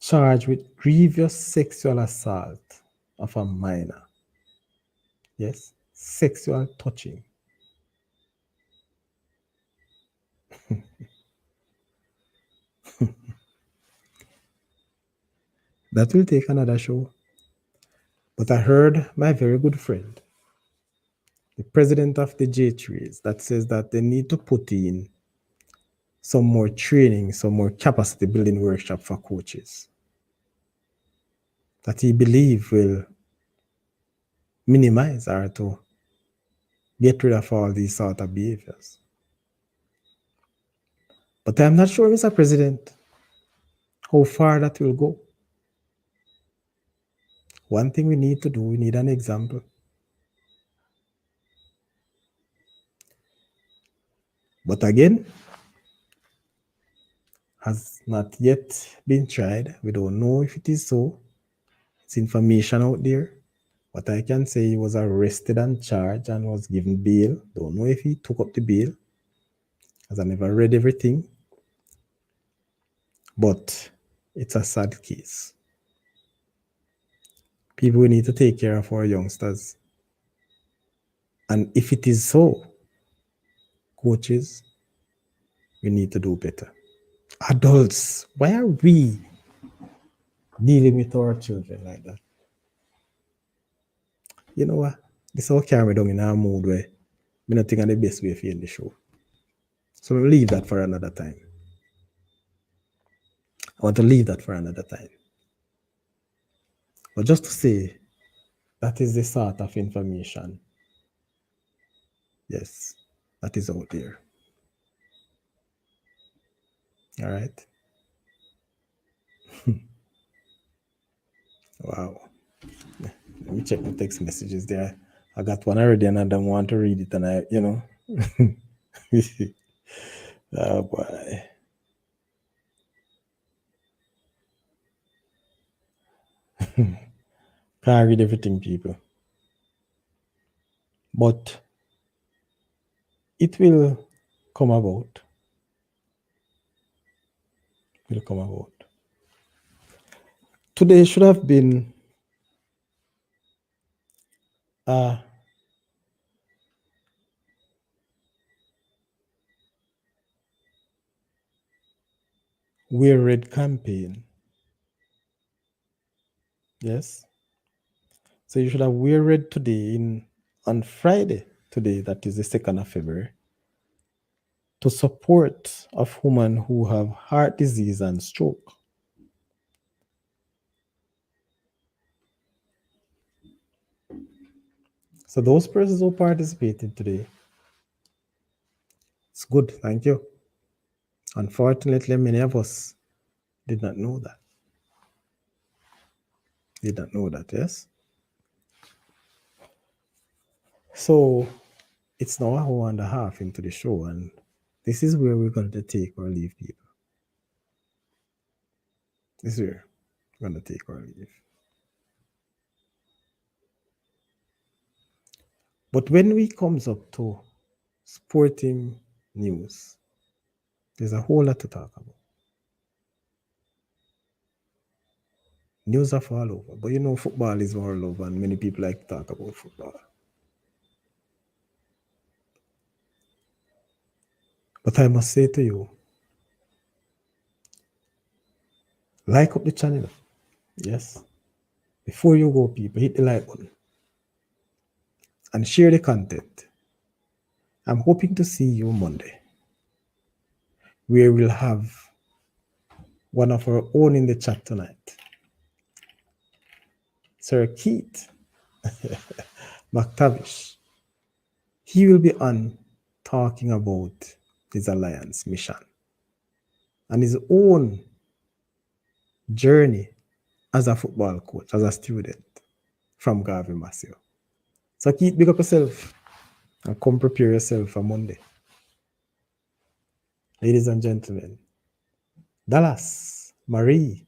charged with grievous sexual assault of a minor. Yes, sexual touching. That will take another show. But I heard my very good friend, the president of the J3s, that says that they need to put in some more training, some more capacity building workshop for coaches that he believes will minimize or to get rid of all these sort of behaviors. But I'm not sure, Mr. President, how far that will go. One thing we need to do, we need an example. But again, has not yet been tried. We don't know if it is so. It's information out there. What I can say, he was arrested and charged and was given bail. Don't know if he took up the bail, as I never read everything. But it's a sad case. People, we need to take care of our youngsters. And if it is so, coaches, we need to do better. Adults, why are we dealing with our children like that? You know what? This all carry me down in a mood where I don't think I'm the best way for end the show. So we'll leave that for another time. I want to leave that for another time. But just to say, that is the sort of information, yes, that is out there. All right. Wow. Let me check my text messages there. I got one already and I don't want to read it. And oh boy. Can't read everything, people. But it will come about. It will come about. Today should have been a Wear Red campaign. Yes. So you should have Wear Red today on Friday, today, that is the 2nd of February, to support of women who have heart disease and stroke. So those persons who participated today, it's good, thank you. Unfortunately, many of us did not know that. Did not know that, yes? So it's now an hour and a half into the show, and this is where we're going to take or leave people. This is where we're going to take or leave. But when we comes up to sporting news, there's a whole lot to talk about. News are all over, but you know football is all over, and many people like to talk about football. But I must say to you, Like up the channel. Yes. Before you go, people, hit the like button and share the content. I'm hoping to see you Monday, where we'll have one of our own in the chat tonight, Sir Keith McTavish. He will be on talking about his alliance mission and his own journey as a football coach, as a student from Garvey Massey. So Keith, big up yourself and come prepare yourself for Monday. Ladies and gentlemen, Dallas, Marie,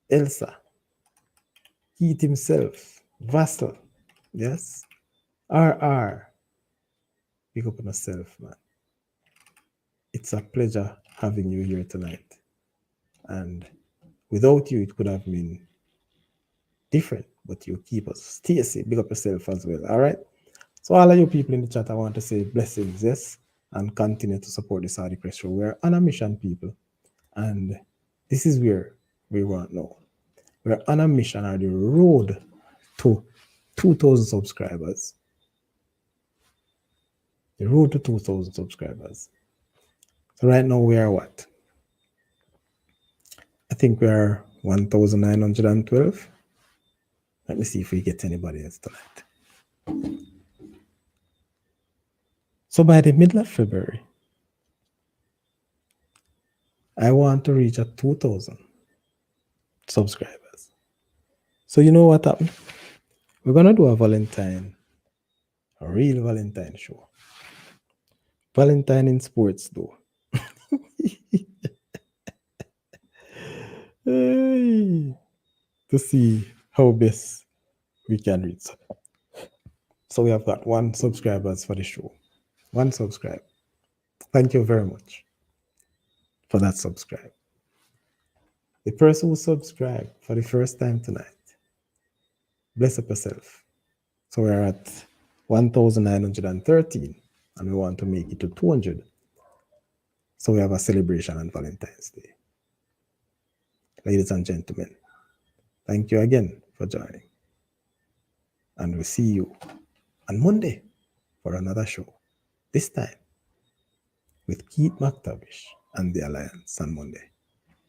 Elsa, Keith himself, Vassal, yes, RR, big up on yourself, man. It's a pleasure having you here tonight. And without you, it could have been different, but you keep us. Stacy, big up yourself as well, all right? So all of you people in the chat, I want to say blessings, yes, and continue to support the Saudi Press Show. We're on a mission, people, and this is where we want now. We're on a mission on the road to 2,000 subscribers. The road to 2,000 subscribers. So right now we are what? I think we are 1,912. Let me see if we get anybody else tonight. So by the middle of February, I want to reach a 2,000 subscribers. So you know what happened? We're going to do a real Valentine show. Valentine in sports though. Hey, to see how best we can reach. So we have got 1 subscribers for the show. 1 subscribe. Thank you very much for that subscribe. The person who subscribed for the first time tonight, bless up yourself. So we're at 1,913 and we want to make it to 200. So we have a celebration on Valentine's Day. Ladies and gentlemen, thank you again for joining. And we'll see you on Monday for another show. This time with Keith McTavish and the Alliance on Monday.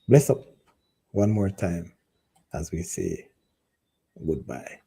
Bless up one more time as we say goodbye.